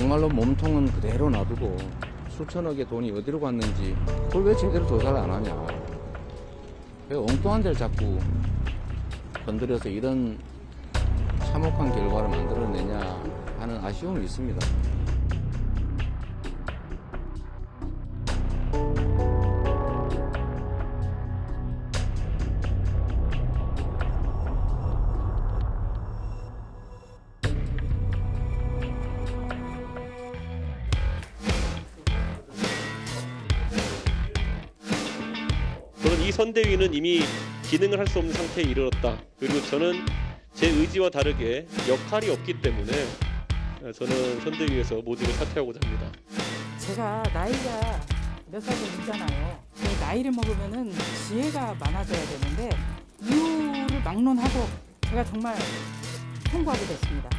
정말로 몸통은 그대로 놔두고 수천억의 돈이 어디로 갔는지 그걸 왜 제대로 조사를 안 하냐. 왜 엉뚱한 데를 자꾸 건드려서 이런 참혹한 결과를 만들어내냐 하는 아쉬움이 있습니다. 저는 이 선대위는 이미 기능을 할 수 없는 상태에 이르렀다. 그리고 저는 제 의지와 다르게 역할이 없기 때문에 저는 선대위에서 모두를 사퇴하고자 합니다. 제가 나이가 몇 살도 있잖아요. 나이를 먹으면은 지혜가 많아져야 되는데 이유를 막론하고 제가 정말 통과하게 됐습니다.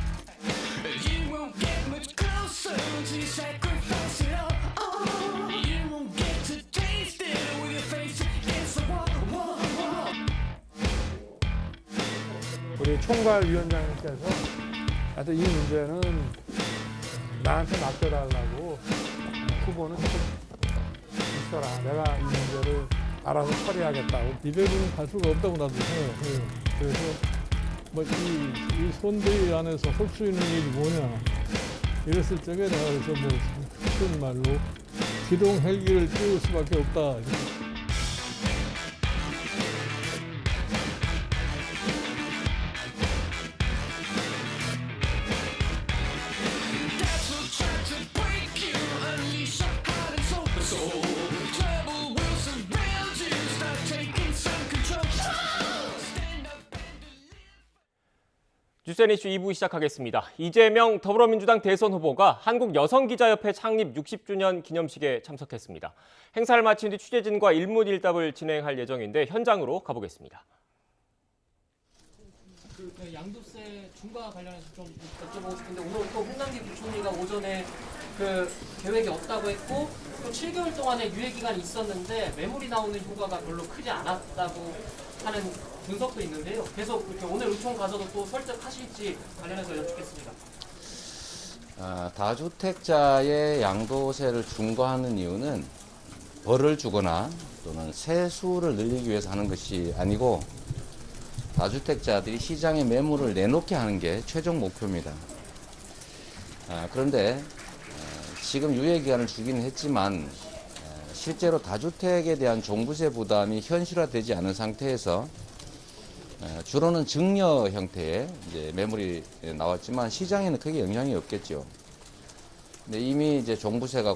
우리 총괄위원장님께서 하여튼 이 문제는 나한테 맡겨달라고 후보는 조금 있어라. 내가 이 문제를 알아서 처리하겠다고. 200원은 갈 수가 없다고 나도 생각해요. 그래서 뭐 이 선대위 안에서 할 수 있는 일이 뭐냐 이랬을 적에 내가 그래서 뭐 쉬운 말로 기동 헬기를 띄울 수밖에 없다. 주센 이슈 2부 시작하겠습니다. 이재명 더불어민주당 대선 후보가 한국여성기자협회 창립 60주년 기념식에 참석했습니다. 행사를 마친 뒤 취재진과 일문일답을 진행할 예정인데 현장으로 가보겠습니다. 양도세 중과 관련해서 좀 여쭤보고 싶은데 오늘 또 홍남기 부총리가 오전에 계획이 없다고 했고 또 7개월 동안의 유예 기간이 있었는데 매물이 나오는 효과가 별로 크지 않았다고 하는 분석도 있는데요. 계속 이렇게 오늘 의총 가서도 또 설득하실지 관련해서 여쭙겠습니다. 다주택자의 양도세를 중과하는 이유는 벌을 주거나 또는 세수를 늘리기 위해서 하는 것이 아니고 다주택자들이 시장에 매물을 내놓게 하는 게 최종 목표입니다. 그런데 지금 유예기간을 주기는 했지만 실제로 다주택에 대한 종부세 부담이 현실화되지 않은 상태에서 주로는 증여 형태의 이제 매물이 나왔지만 시장에는 크게 영향이 없겠죠. 근데 이미 이제 종부세가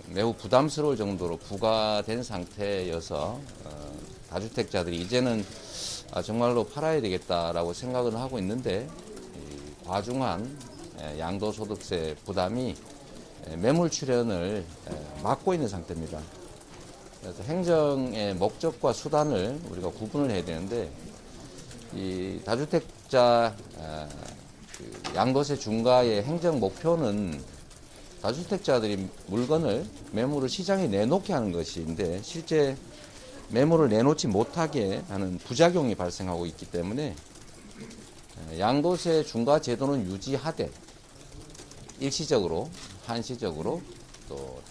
매우 부담스러울 정도로 부과된 상태여서 다주택자들이 이제는 정말로 팔아야 되겠다라고 생각을 하고 있는데 과중한 양도소득세 부담이 매물 출현을 막고 있는 상태입니다. 그래서 행정의 목적과 수단을 우리가 구분을 해야 되는데 이 다주택자 양도세 중과의 행정 목표는 다주택자들이 물건을 매물을 시장에 내놓게 하는 것인데 실제 매물을 내놓지 못하게 하는 부작용이 발생하고 있기 때문에 양도세 중과 제도는 유지하되 일시적으로 한시적으로 또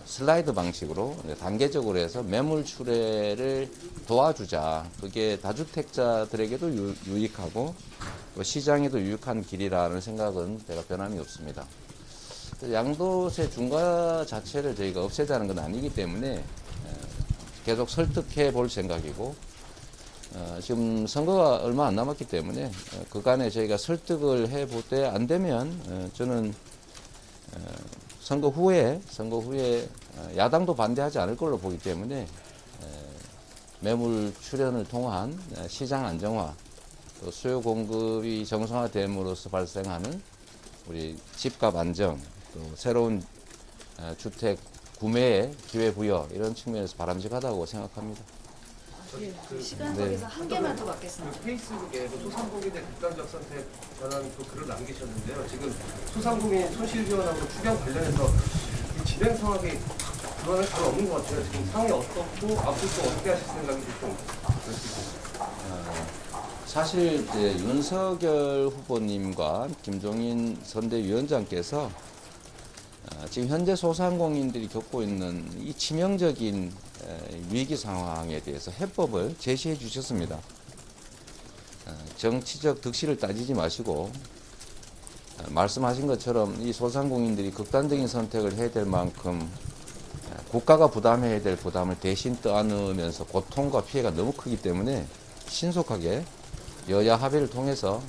슬라이드 방식으로 단계적으로 해서 매물 출회를 도와주자. 그게 다주택자들에게도 유익하고 또 시장에도 유익한 길이라는 생각은 제가 변함이 없습니다. 양도세 중과 자체를 저희가 없애자는 건 아니기 때문에 계속 설득해 볼 생각이고 지금 선거가 얼마 안 남았기 때문에 그간에 저희가 설득을 해볼 때 안 되면 저는 선거 후에 야당도 반대하지 않을 걸로 보기 때문에 매물 출현을 통한 시장 안정화, 또 수요 공급이 정상화됨으로써 발생하는 우리 집값 안정, 또 새로운 주택 구매의 기회 부여 이런 측면에서 바람직하다고 생각합니다. 시간적에서 한 개만 더 받겠습니다. 페이스북에 소상공인의 극단적 선택 전환 글을 남기셨는데요. 지금 소상공인 손실지원하고 추경 관련해서 이 진행 상황이 그거는 잘 없는 것 같아요. 지금 상황이 어떻고 앞으로 또 어떻게 하실 생각인지 좀 사실 이제 윤석열 후보님과 김종인 선대위원장께서 지금 현재 소상공인들이 겪고 있는 이 치명적인 위기 상황에 대해서 해법을 제시해 주셨습니다. 정치적 득실을 따지지 마시고 말씀하신 것처럼 이 소상공인들이 극단적인 선택을 해야 될 만큼 국가가 부담해야 될 부담을 대신 떠안으면서 고통과 피해가 너무 크기 때문에 신속하게 여야 합의를 통해서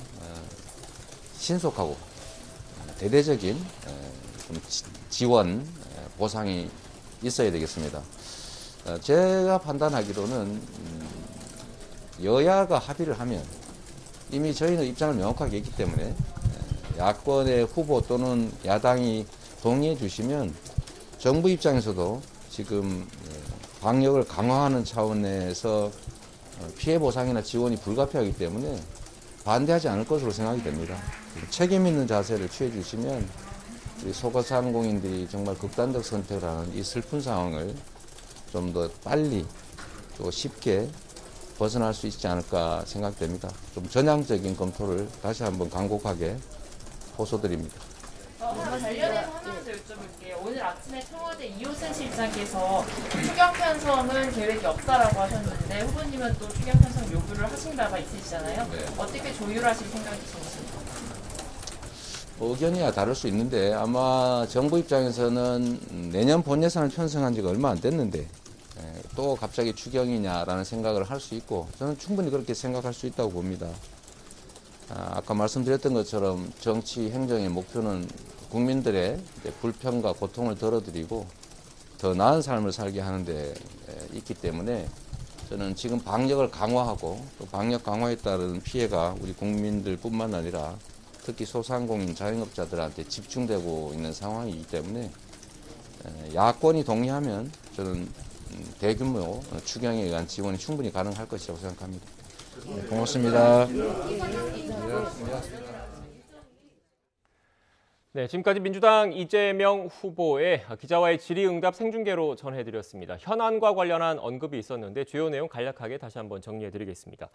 신속하고 대대적인 좀 지원, 보상이 있어야 되겠습니다. 제가 판단하기로는 여야가 합의를 하면 이미 저희는 입장을 명확하게 했기 때문에 야권의 후보 또는 야당이 동의해 주시면 정부 입장에서도 지금 방역을 강화하는 차원에서 피해 보상이나 지원이 불가피하기 때문에 반대하지 않을 것으로 생각이 됩니다. 책임 있는 자세를 취해 주시면 우리 소상공인들이 정말 극단적 선택을 하는 이 슬픈 상황을 좀 더 빨리 또 쉽게 벗어날 수 있지 않을까 생각됩니다. 좀 전향적인 검토를 다시 한번 간곡하게 호소드립니다. 관련해서 하나 더 여쭤볼게요. 오늘 아침에 청와대 이호선 실장께서 추경 편성은 계획이 없다라고 하셨는데 후보님은 또 추경 편성 요구를 하신 바가 있으시잖아요. 네. 어떻게 조율하실 생각이신지. 의견이야 다를 수 있는데 아마 정부 입장에서는 내년 본 예산을 편성한 지가 얼마 안 됐는데 또 갑자기 추경이냐라는 생각을 할 수 있고 저는 충분히 그렇게 생각할 수 있다고 봅니다. 아까 말씀드렸던 것처럼 정치 행정의 목표는 국민들의 불편과 고통을 덜어드리고 더 나은 삶을 살게 하는 데 있기 때문에 저는 지금 방역을 강화하고 또 방역 강화에 따른 피해가 우리 국민들뿐만 아니라 특히 소상공인 자영업자들한테 집중되고 있는 상황이기 때문에 야권이 동의하면 저는 대규모 추경에 의한 지원이 충분히 가능할 것이라고 생각합니다. 네, 고맙습니다. 네, 지금까지 민주당 이재명 후보의 기자와의 질의응답 생중계로 전해드렸습니다. 현안과 관련한 언급이 있었는데 주요 내용 간략하게 다시 한번 정리해드리겠습니다.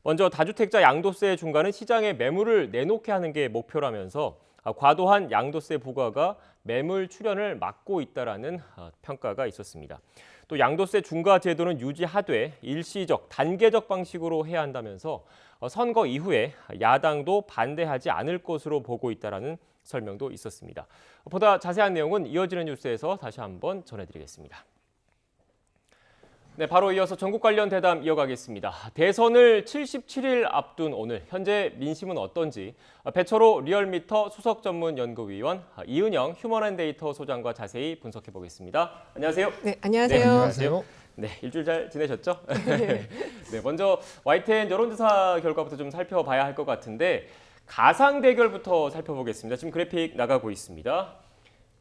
먼저 다주택자 양도세 중과는 시장에 매물을 내놓게 하는 게 목표라면서 과도한 양도세 부과가 매물 출현을 막고 있다라는 평가가 있었습니다. 또 양도세 중과 제도는 유지하되 일시적, 단계적 방식으로 해야 한다면서 선거 이후에 야당도 반대하지 않을 것으로 보고 있다라는 설명도 있었습니다. 보다 자세한 내용은 이어지는 뉴스에서 다시 한번 전해드리겠습니다. 네, 바로 이어서 전국 관련 대담 이어가겠습니다. 대선을 77일 앞둔 오늘 현재 민심은 어떤지 배철호 리얼미터 수석 전문 연구위원 이은영 휴먼앤데이터 소장과 자세히 분석해 보겠습니다. 안녕하세요. 네, 안녕하세요. 네, 안녕하세요. 네, 일주일 잘 지내셨죠? 네, 먼저 YTN 여론조사 결과부터 좀 살펴봐야 할 것 같은데 가상 대결부터 살펴보겠습니다. 지금 그래픽 나가고 있습니다.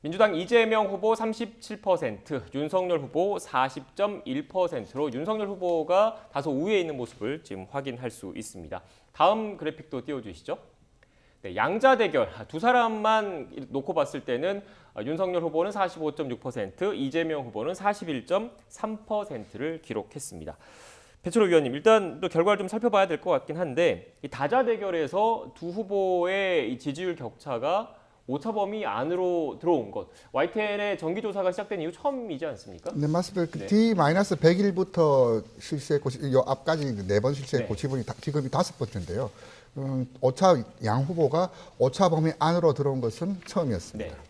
민주당 이재명 후보 37%, 윤석열 후보 40.1%로 윤석열 후보가 다소 우위에 있는 모습을 지금 확인할 수 있습니다. 다음 그래픽도 띄워주시죠. 네, 양자 대결 두 사람만 놓고 봤을 때는 윤석열 후보는 45.6%, 이재명 후보는 41.3%를 기록했습니다. 배철호 위원님, 일단 또 결과를 좀 살펴봐야 될 것 같긴 한데 이 다자 대결에서 두 후보의 이 지지율 격차가 오차 범위 안으로 들어온 것. YTN의 정기조사가 시작된 이후 처음이지 않습니까? 네, 맞습니다. 네. D-100일부터 실시했고 요 앞까지 4번 실시했고 네. 지금이 5번째인데요. 오차 양 후보가 오차 범위 안으로 들어온 것은 처음이었습니다. 네.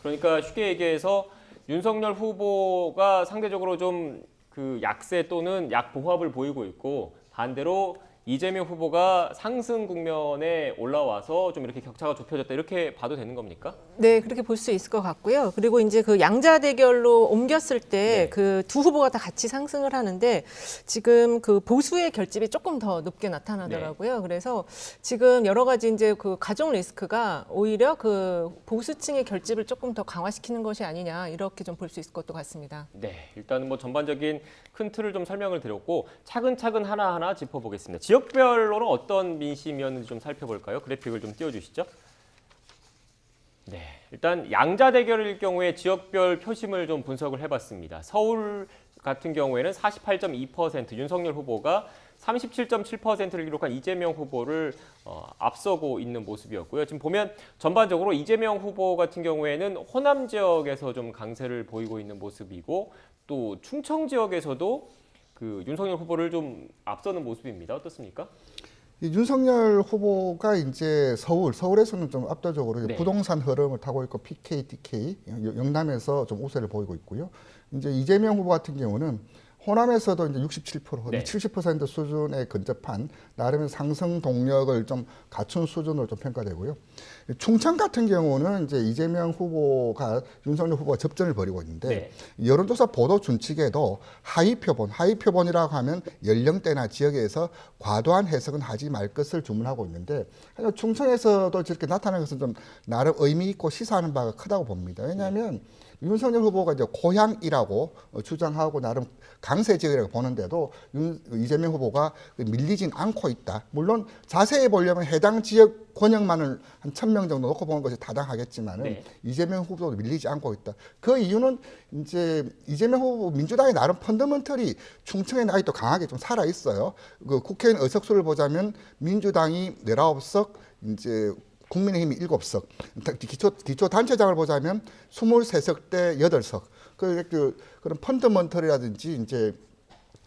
그러니까 쉽게 얘기해서 윤석열 후보가 상대적으로 좀 그 약세 또는 약보합을 보이고 있고 반대로 이재명 후보가 상승 국면에 올라와서 좀 이렇게 격차가 좁혀졌다 이렇게 봐도 되는 겁니까? 네, 그렇게 볼 수 있을 것 같고요. 그리고 이제 그 양자 대결로 옮겼을 때 그 두 후보가 다 같이 상승을 하는데 지금 그 보수의 결집이 조금 더 높게 나타나더라고요. 그래서 지금 여러 가지 이제 그 가중 리스크가 오히려 그 보수층의 결집을 조금 더 강화시키는 것이 아니냐 이렇게 좀 볼 수 있을 것도 같습니다. 네, 일단 뭐 전반적인 큰 틀을 좀 설명을 드렸고 차근차근 하나하나 짚어보겠습니다. 지역별로는 어떤 민심이었는지 좀 살펴볼까요? 그래픽을 좀 띄워주시죠. 네, 일단 양자 대결일 경우에 지역별 표심을 좀 분석을 해봤습니다. 서울 같은 경우에는 48.2% 윤석열 후보가 37.7%를 기록한 이재명 후보를 앞서고 있는 모습이었고요. 지금 보면 전반적으로 이재명 후보 같은 경우에는 호남 지역에서 좀 강세를 보이고 있는 모습이고 또 충청 지역에서도 그 윤석열 후보를 좀 앞서는 모습입니다. 어떻습니까? 이 윤석열 후보가 이제 서울에서는 좀 압도적으로 네. 부동산 흐름을 타고 있고 PK, DK, 영남에서 좀 우세를 보이고 있고요. 이제 이재명 후보 같은 경우는 호남에서도 이제 67%, 네. 70% 수준에 근접한 나름의 상승 동력을 좀 갖춘 수준으로 좀 평가되고요. 충청 같은 경우는 이제 이재명 후보가 윤석열 후보가 접전을 벌이고 있는데 네. 여론조사 보도 준칙에도 하위 표본이라고 하면 연령대나 지역에서 과도한 해석은 하지 말 것을 주문하고 있는데 충청에서도 저렇게 나타나는 것은 좀 나름 의미 있고 시사하는 바가 크다고 봅니다. 왜냐하면 윤석열 후보가 이제 고향이라고 주장하고 나름 강세 지역이라고 보는데도 이재명 후보가 밀리진 않고 있다. 물론 자세히 보려면 해당 지역 권역만을 한 1,000명 정도 놓고 보는 것이 타당하겠지만은 네. 이재명 후보도 밀리지 않고 있다. 그 이유는 이제 이재명 후보 민주당의 나름 펀더먼털이 충청에 아직도 강하게 좀 살아 있어요. 그 국회의원 의석수를 보자면 민주당이 19석, 이제 국민의힘이 7석, 기초 단체장을 보자면 23석 대 8석. 그런 펀더먼털이라든지 이제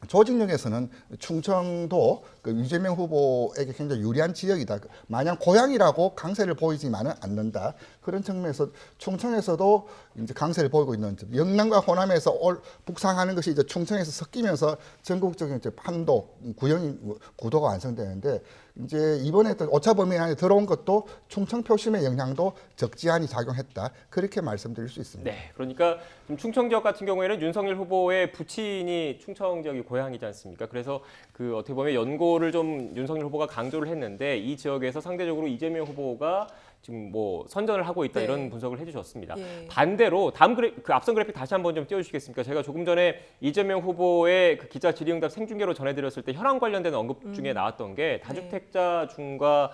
조직력에서는 충청도 그 이재명 후보에게 굉장히 유리한 지역이다. 마냥 고향이라고 강세를 보이지만은 않는다. 그런 측면에서 충청에서도 이제 강세를 보이고 있는 점. 영남과 호남에서 북상하는 것이 이제 충청에서 섞이면서 전국적인 이제 판도, 구도가 완성되는데 이제 이번에 또 오차 범위 안에 들어온 것도 충청 표심의 영향도 적지 않이 작용했다. 그렇게 말씀드릴 수 있습니다. 네, 그러니까 좀 충청 지역 같은 경우에는 윤석열 후보의 부친이 충청 지역이 고향이지 않습니까? 그래서 그 어떻게 보면 연고를 좀 윤석열 후보가 강조를 했는데 이 지역에서 상대적으로 이재명 후보가 지금 뭐 선전을 하고 있다 네. 이런 분석을 해주셨습니다. 예. 반대로 다음 그 앞선 그래픽 다시 한번 좀 띄워주시겠습니까? 제가 조금 전에 이재명 후보의 그 기자 질의응답 생중계로 전해드렸을 때 혈안 관련된 언급 중에 나왔던 게 다주택자 중과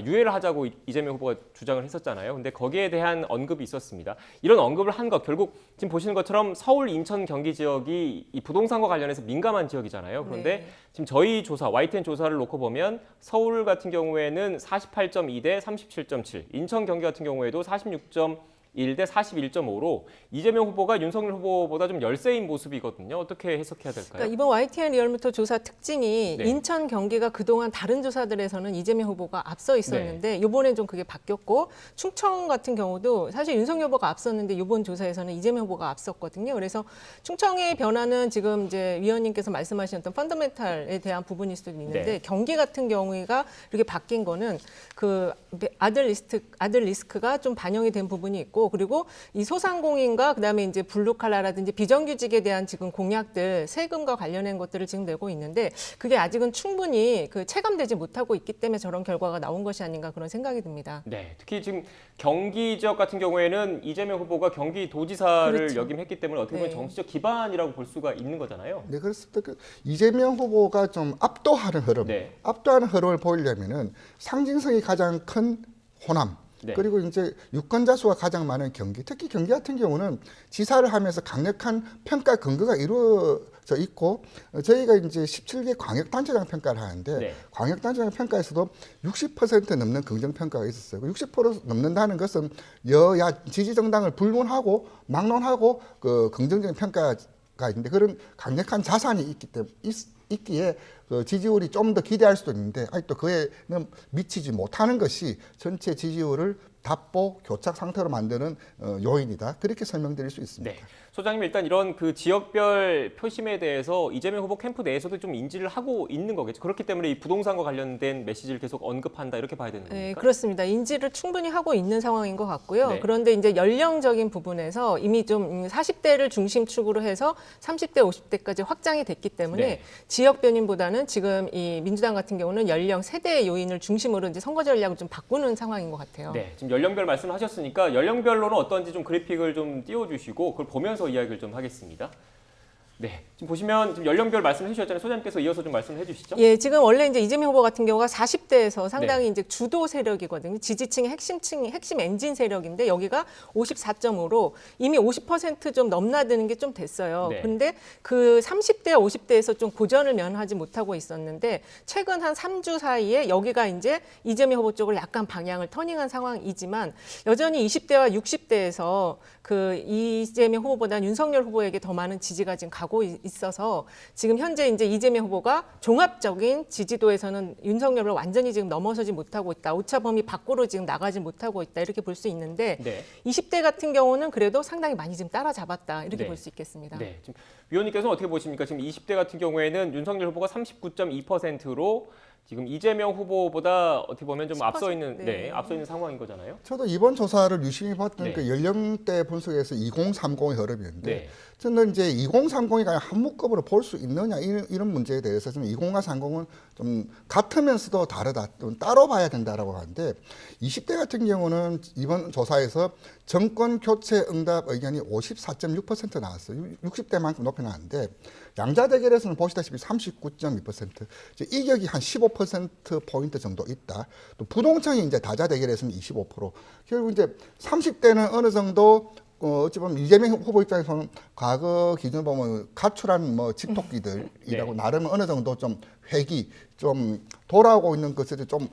유예를 하자고 이재명 후보가 주장을 했었잖아요. 근데 거기에 대한 언급이 있었습니다. 이런 언급을 한 것 결국 지금 보시는 것처럼 서울, 인천, 경기 지역이 이 부동산과 관련해서 민감한 지역이잖아요. 그런데 네. 지금 저희 조사, YTN 조사를 놓고 보면 서울 같은 경우에는 48.2 대 37.7, 인천, 경기 같은 경우에도 46.1 대 41.5로 이재명 후보가 윤석열 후보보다 좀 열세인 모습이거든요. 어떻게 해석해야 될까요? 그러니까 이번 YTN 리얼미터 조사 특징이 네. 인천, 경기가 그동안 다른 조사들에서는 이재명 후보가 앞서 있었는데 이번엔 좀 그게 바뀌었고 충청 같은 경우도 사실 윤석열 후보가 앞섰는데 이번 조사에서는 이재명 후보가 앞섰거든요. 그래서 충청의 변화는 지금 이제 위원님께서 말씀하신 어떤 펀더멘탈에 대한 부분일 수도 있는데 네. 경기 같은 경우가 이렇게 바뀐 거는 그 아들 리스크가 좀 반영이 된 부분이 있고 그리고 이 소상공인과 그다음에 이제 블루칼라라든지 비정규직에 대한 지금 공약들 세금과 관련된 것들을 지금 내고 있는데 그게 아직은 충분히 그 체감되지 못하고 있기 때문에 저런 결과가 나온 것이 아닌가 그런 생각이 듭니다. 네, 특히 지금 경기 지역 같은 경우에는 이재명 후보가 경기도지사를 그렇죠. 역임했기 때문에 어떻게 보면 네. 정치적 기반이라고 볼 수가 있는 거잖아요. 네, 그렇습니다. 이재명 후보가 좀 압도하는 흐름, 네. 압도하는 흐름을 보이려면은 상징성이 가장 큰 호남, 네. 그리고 이제 유권자 수가 가장 많은 경기, 특히 경기 같은 경우는 지사를 하면서 강력한 평가 근거가 이루어져 있고 저희가 이제 17개 광역단체장 평가를 하는데 네. 광역단체장 평가에서도 60% 넘는 긍정 평가가 있었어요. 60% 넘는다는 것은 여야 지지 정당을 불문하고 막론하고 그 긍정적인 평가가 있는데 그런 강력한 자산이 있기 때문에 있기에 그 지지율이 좀 더 기대할 수도 있는데 아직도 그에는 미치지 못하는 것이 전체 지지율을 답보 교착 상태로 만드는 요인이다. 그렇게 설명드릴 수 있습니다. 네. 소장님 일단 이런 그 지역별 표심에 대해서 이재명 후보 캠프 내에서도 좀 인지를 하고 있는 거겠죠. 그렇기 때문에 이 부동산과 관련된 메시지를 계속 언급한다 이렇게 봐야 되는 겁니까? 네, 그렇습니다. 인지를 충분히 하고 있는 상황인 것 같고요. 네. 그런데 이제 연령적인 부분에서 이미 좀 40대를 중심축으로 해서 30대, 50대까지 확장이 됐기 때문에 네. 지역 변인보다는 지금 이 민주당 같은 경우는 연령, 세대 요인을 중심으로 이제 선거 전략을 좀 바꾸는 상황인 것 같아요. 네, 지금 연령별 말씀하셨으니까 연령별로는 어떤지 좀 그래픽을 좀 띄워주시고 그걸 보면서 이야기를 좀 하겠습니다. 네, 지금 보시면 지금 연령별 말씀해 주셨잖아요. 소장님께서 이어서 좀 말씀을 해주시죠. 예, 지금 원래 이제 이재명 후보 같은 경우가 40대에서 상당히 이제 주도 세력이거든요. 지지층의 핵심 엔진 세력인데 여기가 54.5로 이미 50% 좀 넘나드는 게 좀 됐어요. 네. 근데 그 30대, 50대에서 좀 고전을 면하지 못하고 있었는데 최근 한 3주 사이에 여기가 이제 이재명 후보 쪽을 약간 방향을 터닝한 상황이지만 여전히 20대와 60대에서 그 이재명 후보보다 윤석열 후보에게 더 많은 지지가 지금 가고 있어서 지금 현재 이제 이재명 후보가 종합적인 지지도에서는 윤석열을 완전히 지금 넘어서지 못하고 있다. 오차 범위 밖으로 지금 나가지 못하고 있다. 이렇게 볼 수 있는데 네. 20대 같은 경우는 그래도 상당히 많이 지금 따라잡았다. 이렇게 네. 볼 수 있겠습니다. 네, 지금 위원님께서는 어떻게 보십니까? 지금 20대 같은 경우에는 윤석열 후보가 39.2%로 지금 이재명 후보보다 어떻게 보면 좀 앞서 있는 앞서 있는 상황인 거잖아요. 저도 이번 조사를 유심히 봤던 네. 그 연령대 분석에서 2030의 흐름이었는데 네. 저는 이제 2030이 과연 한묶음으로 볼 수 있느냐 이런 문제에 대해서 저는 20과 30은 좀 같으면서도 다르다, 좀 따로 봐야 된다라고 하는데 20대 같은 경우는 이번 조사에서 정권 교체 응답 의견이 54.6% 나왔어요. 60대만큼 높이 나왔는데 양자 대결에서는 보시다시피 39.2%, 이격이 한 15%포인트 정도 있다. 또 부동층이 이제 다자 대결에서는 25%. 결국 이제 30대는 어느 정도 어찌 보면 이재명 후보 입장에서는 과거 기준을 보면 가출한 뭐 집토끼들이라고 네. 나름 어느 정도 좀 회기, 좀 돌아오고 있는 것을 좀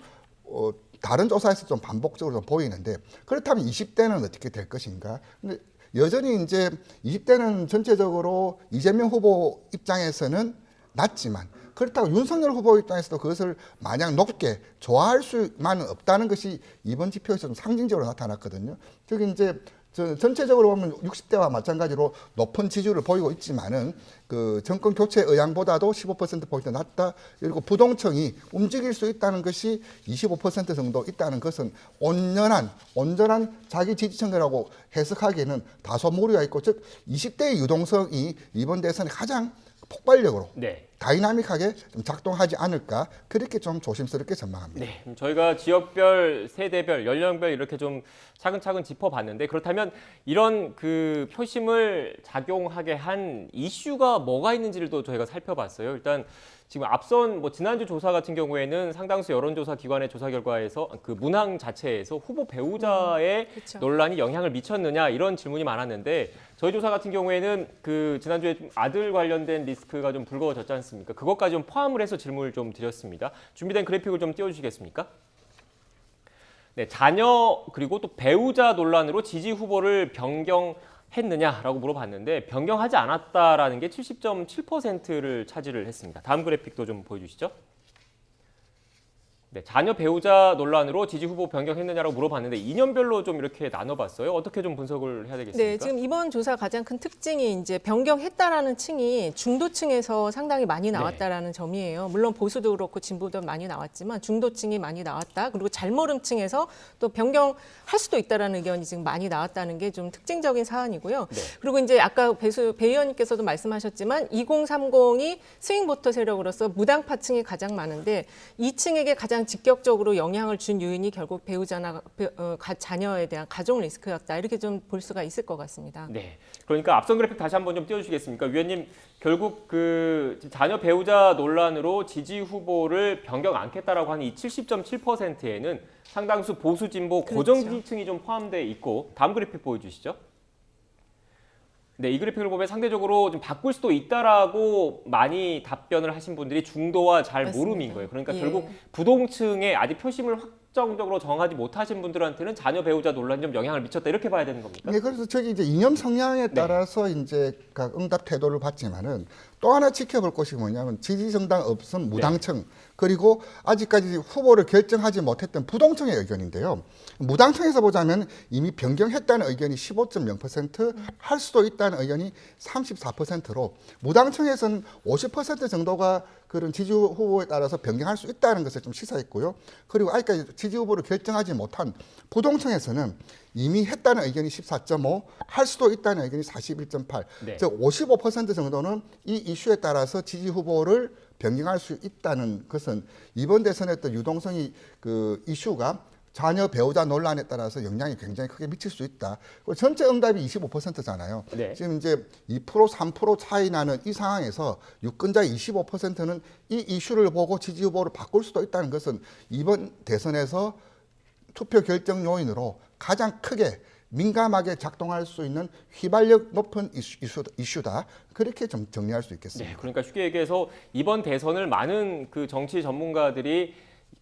다른 조사에서 좀 반복적으로 좀 보이는데 그렇다면 20대는 어떻게 될 것인가? 근데 여전히 이제 20대는 전체적으로 이재명 후보 입장에서는 낮지만 그렇다고 윤석열 후보 입장에서도 그것을 마냥 높게 좋아할 수만은 없다는 것이 이번 지표에서 좀 상징적으로 나타났거든요. 즉 이제 전체적으로 보면 60대와 마찬가지로 높은 지지율을 보이고 있지만은 그 정권 교체 의향보다도 15%포인트 낮다. 그리고 부동층이 움직일 수 있다는 것이 25% 정도 있다는 것은 온전한 자기 지지층이라고 해석하기에는 다소 무리가 있고, 즉 20대의 유동성이 이번 대선에 가장 폭발력으로 다이나믹하게 좀 작동하지 않을까, 그렇게 좀 조심스럽게 전망합니다. 네, 저희가 지역별, 세대별, 연령별 이렇게 좀 차근차근 짚어봤는데 그렇다면 이런 그 표심을 작용하게 한 이슈가 뭐가 있는지를 또 저희가 살펴봤어요. 일단 지금 앞선 지난주 조사 같은 경우에는 상당수 여론조사 기관의 조사 결과에서 그 문항 자체에서 후보 배우자의 논란이 영향을 미쳤느냐 이런 질문이 많았는데 저희 조사 같은 경우에는 그 지난주에 좀 아들 관련된 리스크가 좀 불거졌지 않습니까? 그것까지 좀 포함을 해서 질문을 좀 드렸습니다. 준비된 그래픽을 좀 띄워주시겠습니까? 네, 자녀 그리고 또 배우자 논란으로 지지 후보를 변경했느냐라고 물어봤는데 변경하지 않았다라는 게 70.7%를 차지를 했습니다. 다음 그래픽도 좀 보여주시죠. 네, 자녀 배우자 논란으로 지지 후보 변경했느냐라고 물어봤는데 이년별로 좀 이렇게 나눠봤어요. 어떻게 좀 분석을 해야 되겠습니까? 네, 지금 이번 조사 가장 큰 특징이 이제 변경했다라는 층이 중도층에서 상당히 많이 나왔다라는 점이에요. 물론 보수도 그렇고 진보도 많이 나왔지만 중도층이 많이 나왔다. 그리고 잘모름층에서 또 변경할 수도 있다라는 의견이 지금 많이 나왔다는 게 좀 특징적인 사안이고요. 그리고 이제 아까 배 의원님께서도 말씀하셨지만 2030이 스윙보터 세력으로서 무당파층이 가장 많은데 이 층에게 가장 직격적으로 영향을 준 요인이 결국 배우자나 자녀에 대한 가족 리스크였다. 이렇게 좀 볼 수가 있을 것 같습니다. 네, 그러니까 앞선 그래픽 다시 한번 좀 띄워주시겠습니까? 위원님, 결국 그 자녀 배우자 논란으로 지지 후보를 변경 않겠다라고 하는 이 70.7%에는 상당수 보수 진보 고정 지지층이 좀 포함되어 있고 다음 그래픽 보여주시죠. 네, 이 그래픽을 보면 상대적으로 좀 바꿀 수도 있다라고 많이 답변을 하신 분들이 중도와 잘 모름인 거예요. 그러니까 결국 부동층에 아직 표심을 확정적으로 정하지 못하신 분들한테는 자녀 배우자 논란이 좀 영향을 미쳤다 이렇게 봐야 되는 겁니까? 네, 그래서 저기 이제 이념 성향에 따라서 이제 각 응답 태도를 봤지만은 또 하나 지켜볼 것이 뭐냐면 지지 정당 없음 무당층 그리고 아직까지 후보를 결정하지 못했던 부동층의 의견인데요. 무당층에서 보자면 이미 변경했다는 의견이 15.0%, 할 수도 있다는 의견이 34%로 무당층에서는 50% 정도가 그런 지지 후보에 따라서 변경할 수 있다는 것을 좀 시사했고요. 그리고 아직까지 지지 후보를 결정하지 못한 부동층에서는 이미 했다는 의견이 14.5, 할 수도 있다는 의견이 41.8. 즉 55% 정도는 이 이슈에 따라서 지지 후보를 변경할 수 있다는 것은 이번 대선에 어떤 유동성이 그 이슈가 자녀 배우자 논란에 따라서 영향이 굉장히 크게 미칠 수 있다. 전체 응답이 25%잖아요. 네. 지금 이제 2%, 3% 차이 나는 이 상황에서 유권자의 25%는 이 이슈를 보고 지지 후보를 바꿀 수도 있다는 것은 이번 대선에서 투표 결정 요인으로 가장 크게 민감하게 작동할 수 있는 휘발력 높은 이슈다. 그렇게 좀 정리할 수 있겠습니다. 네, 그러니까 쉽게 얘기해서 이번 대선을 많은 그 정치 전문가들이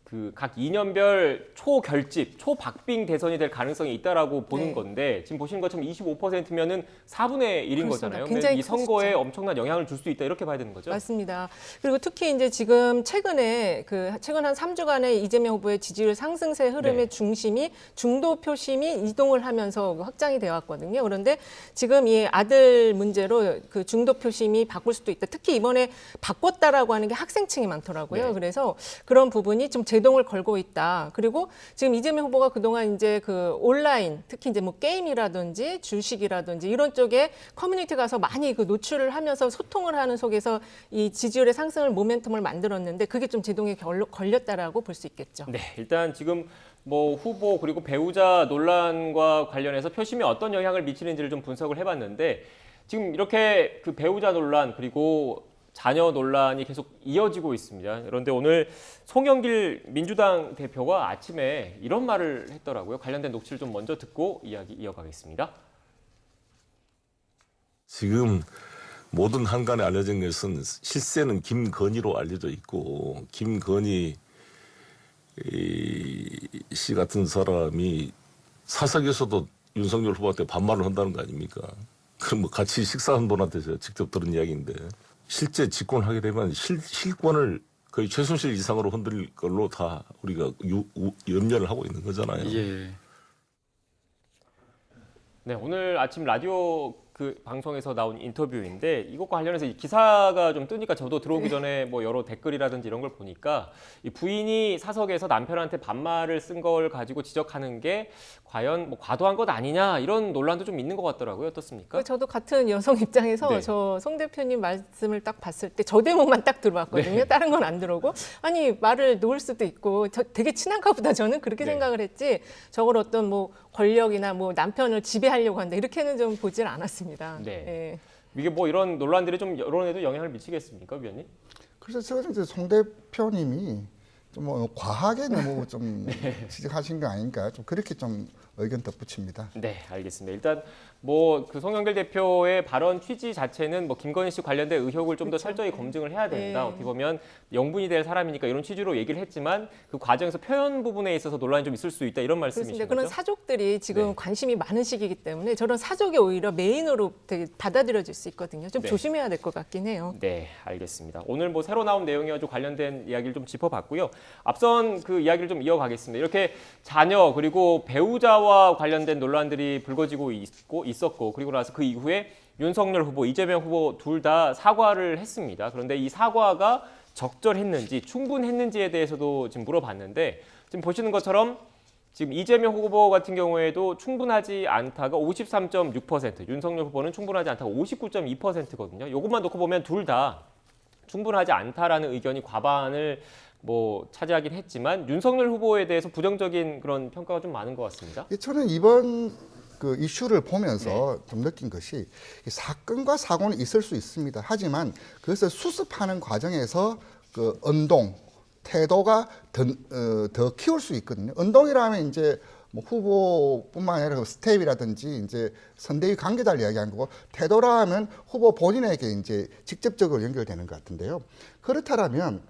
그 각 2년별 초결집, 초박빙 대선이 될 가능성이 있다라고 보는 네. 건데 지금 보시는 것처럼 25%면은 4분의 1인 그렇습니다. 거잖아요. 굉장히 근데 이 선거에 커지죠. 엄청난 영향을 줄 수 있다 이렇게 봐야 되는 거죠. 맞습니다. 그리고 특히 이제 지금 최근에 최근 한 3주간의 이재명 후보의 지지율 상승세 흐름의 네. 중심이 중도 표심이 이동을 하면서 확장이 되어 왔거든요. 그런데 지금 이 아들 문제로 그 중도 표심이 바꿀 수도 있다. 특히 이번에 바꿨다라고 하는 게 학생층이 많더라고요. 네. 그래서 그런 부분이 좀 제동을 걸고 있다. 그리고 지금 이재명 후보가 그동안 이제 그 온라인 특히 이제 뭐 게임이라든지 주식이라든지 이런 쪽에 커뮤니티 가서 많이 그 노출을 하면서 소통을 하는 속에서 이 지지율의 상승을 모멘텀을 만들었는데 그게 좀 제동에 걸렸다라고 볼 수 있겠죠. 네, 일단 지금 뭐 후보 그리고 배우자 논란과 관련해서 표심이 어떤 영향을 미치는지를 좀 분석을 해봤는데 지금 이렇게 그 배우자 논란 그리고 자녀 논란이 계속 이어지고 있습니다. 그런데 오늘 송영길 민주당 대표가 아침에 이런 말을 했더라고요. 관련된 녹취를 좀 먼저 듣고 이야기 이어가겠습니다. 지금 모든 한간에 알려진 것은 실세는 김건희로 알려져 있고 김건희 씨 같은 사람이 사석에서도 윤석열 후보한테 반말을 한다는 거 아닙니까? 그럼 뭐 같이 식사한 분한테 제가 직접 들은 이야기인데 실제 집권하게 되면 실권을 거의 최순실 이상으로 흔들 걸로 다 우리가 염려를 하고 있는 거잖아요. 예. 네, 오늘 아침 라디오 그 방송에서 나온 인터뷰인데 이것과 관련해서 이 기사가 좀 뜨니까 저도 들어오기 전에 뭐 여러 댓글이라든지 이런 걸 보니까 이 부인이 사석에서 남편한테 반말을 쓴 걸 가지고 지적하는 게 과연 뭐 과도한 것 아니냐 이런 논란도 좀 있는 것 같더라고요. 어떻습니까? 저도 같은 여성 입장에서 네. 저 송 대표님 말씀을 딱 봤을 때 저 대목만 딱 들어봤거든요. 네. 다른 건 안 들어오고 아니 말을 놓을 수도 있고 되게 친한가 보다 저는 그렇게 네. 생각을 했지 저걸 어떤 뭐 권력이나 뭐 남편을 지배하려고 한다 이렇게는 좀 보질 않았습니다. 네. 예. 이게 뭐 이런 논란들이 좀 여론에도 영향을 미치겠습니까, 위원님? 그래서 제가 이제 송 대표님이 좀 뭐 과하게 너무 좀 지적하신 거 아닌가 좀 그렇게 좀 의견 덧붙입니다. 네, 알겠습니다. 일단 뭐 그 송영길 대표의 발언 취지 자체는 뭐 김건희 씨 관련된 의혹을 좀 더 그렇죠. 철저히 검증을 해야 된다. 네. 어떻게 보면 영분이 될 사람이니까 이런 취지로 얘기를 했지만 그 과정에서 표현 부분에 있어서 논란이 좀 있을 수 있다 이런 말씀이신 그렇습니다. 거죠? 그런 사족들이 지금 네. 관심이 많은 시기이기 때문에 저런 사족이 오히려 메인으로 되게 받아들여질 수 있거든요. 좀 네. 조심해야 될 것 같긴 해요. 네, 알겠습니다. 오늘 뭐 새로 나온 내용이와 좀 관련된 이야기를 좀 짚어봤고요. 앞선 그 이야기를 좀 이어가겠습니다. 이렇게 자녀 그리고 배우자와 관련된 논란들이 불거지고 있었고 그리고 나서 그 이후에 윤석열 후보, 이재명 후보 둘 다 사과를 했습니다. 그런데 이 사과가 적절했는지 충분했는지에 대해서도 지금 물어봤는데 지금 보시는 것처럼 지금 이재명 후보 같은 경우에도 충분하지 않다가 53.6%, 윤석열 후보는 충분하지 않다가 59.2%거든요. 이것만 놓고 보면 둘 다 충분하지 않다라는 의견이 과반을 뭐 차지하긴 했지만 윤석열 후보에 대해서 부정적인 그런 평가가 좀 많은 것 같습니다. 저는 이번 그 이슈를 보면서 좀 느낀 것이 사건과 사고는 있을 수 있습니다. 하지만 그것을 수습하는 과정에서 그 언동, 태도가 더 키울 수 있거든요. 언동이라면 이제 뭐 후보뿐만 아니라 스텝이라든지 이제 선대위 관계자를 이야기하는 거고 태도라 하면 후보 본인에게 이제 직접적으로 연결되는 것 같은데요. 그렇다면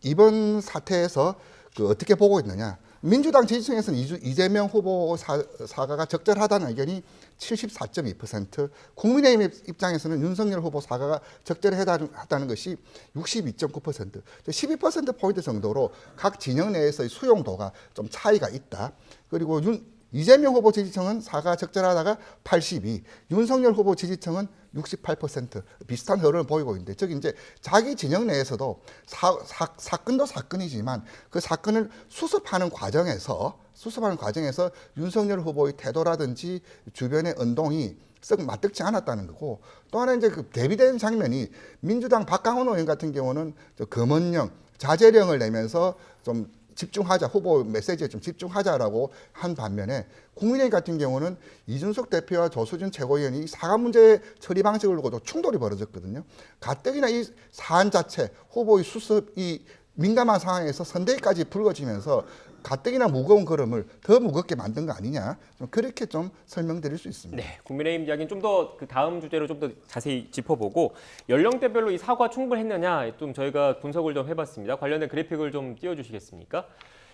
이번 사태에서 그 어떻게 보고 있느냐? 민주당 지지층에서는 이재명 후보 사과가 적절하다는 의견이 74.2%, 국민의힘 입장에서는 윤석열 후보 사과가 적절하다는 것이 62.9%, 12%포인트 정도로 각 진영 내에서의 수용도가 좀 차이가 있다. 그리고 이재명 후보 지지층은 사과가 적절하다가 82, 윤석열 후보 지지층은 68% 비슷한 흐름을 보이고 있는데, 즉 이제 자기 진영 내에서도 사건도 사건이지만 그 사건을 수습하는 과정에서 윤석열 후보의 태도라든지 주변의 언동이 썩 맞득지 않았다는 거고, 또 하나 이제 그 대비되는 장면이 민주당 박강원 의원 같은 경우는 저 검언령, 자제령을 내면서 좀 집중하자, 후보 메시지에 좀 집중하자라고 한 반면에 국민의힘 같은 경우는 이준석 대표와 조수진 최고위원이 이 사과 문제 처리 방식을 두고도 충돌이 벌어졌거든요. 가뜩이나 이 사안 자체, 후보의 수습이 민감한 상황에서 선대위까지 불거지면서 가뜩이나 무거운 걸음을 더 무겁게 만든 거 아니냐, 좀 그렇게 좀 설명드릴 수 있습니다. 네, 국민의힘 이야기는 좀 더 그 다음 주제로 좀 더 자세히 짚어보고 연령대별로 이 사과 충분했느냐 좀 저희가 분석을 좀 해봤습니다. 관련된 그래픽을 좀 띄워주시겠습니까?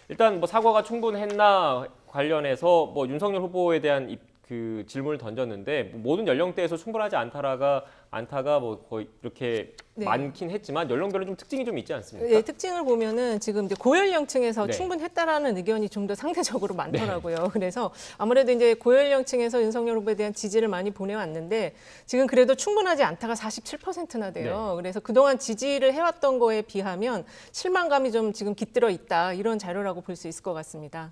일단 뭐 사과가 충분했나 관련해서 뭐 윤석열 후보에 대한 그 질문을 던졌는데 모든 연령대에서 충분하지 않다가 뭐 거의 이렇게 네. 많긴 했지만 연령별로 좀 특징이 좀 있지 않습니까? 네, 특징을 보면은 지금 이제 고연령층에서 네. 충분했다라는 의견이 좀 더 상대적으로 많더라고요. 그래서 아무래도 이제 고연령층에서 윤석열 후보에 대한 지지를 많이 보내왔는데 지금 그래도 충분하지 않다가 47%나 돼요. 그래서 그동안 지지를 해왔던 거에 비하면 실망감이 좀 지금 깃들어 있다, 이런 자료라고 볼 수 있을 것 같습니다.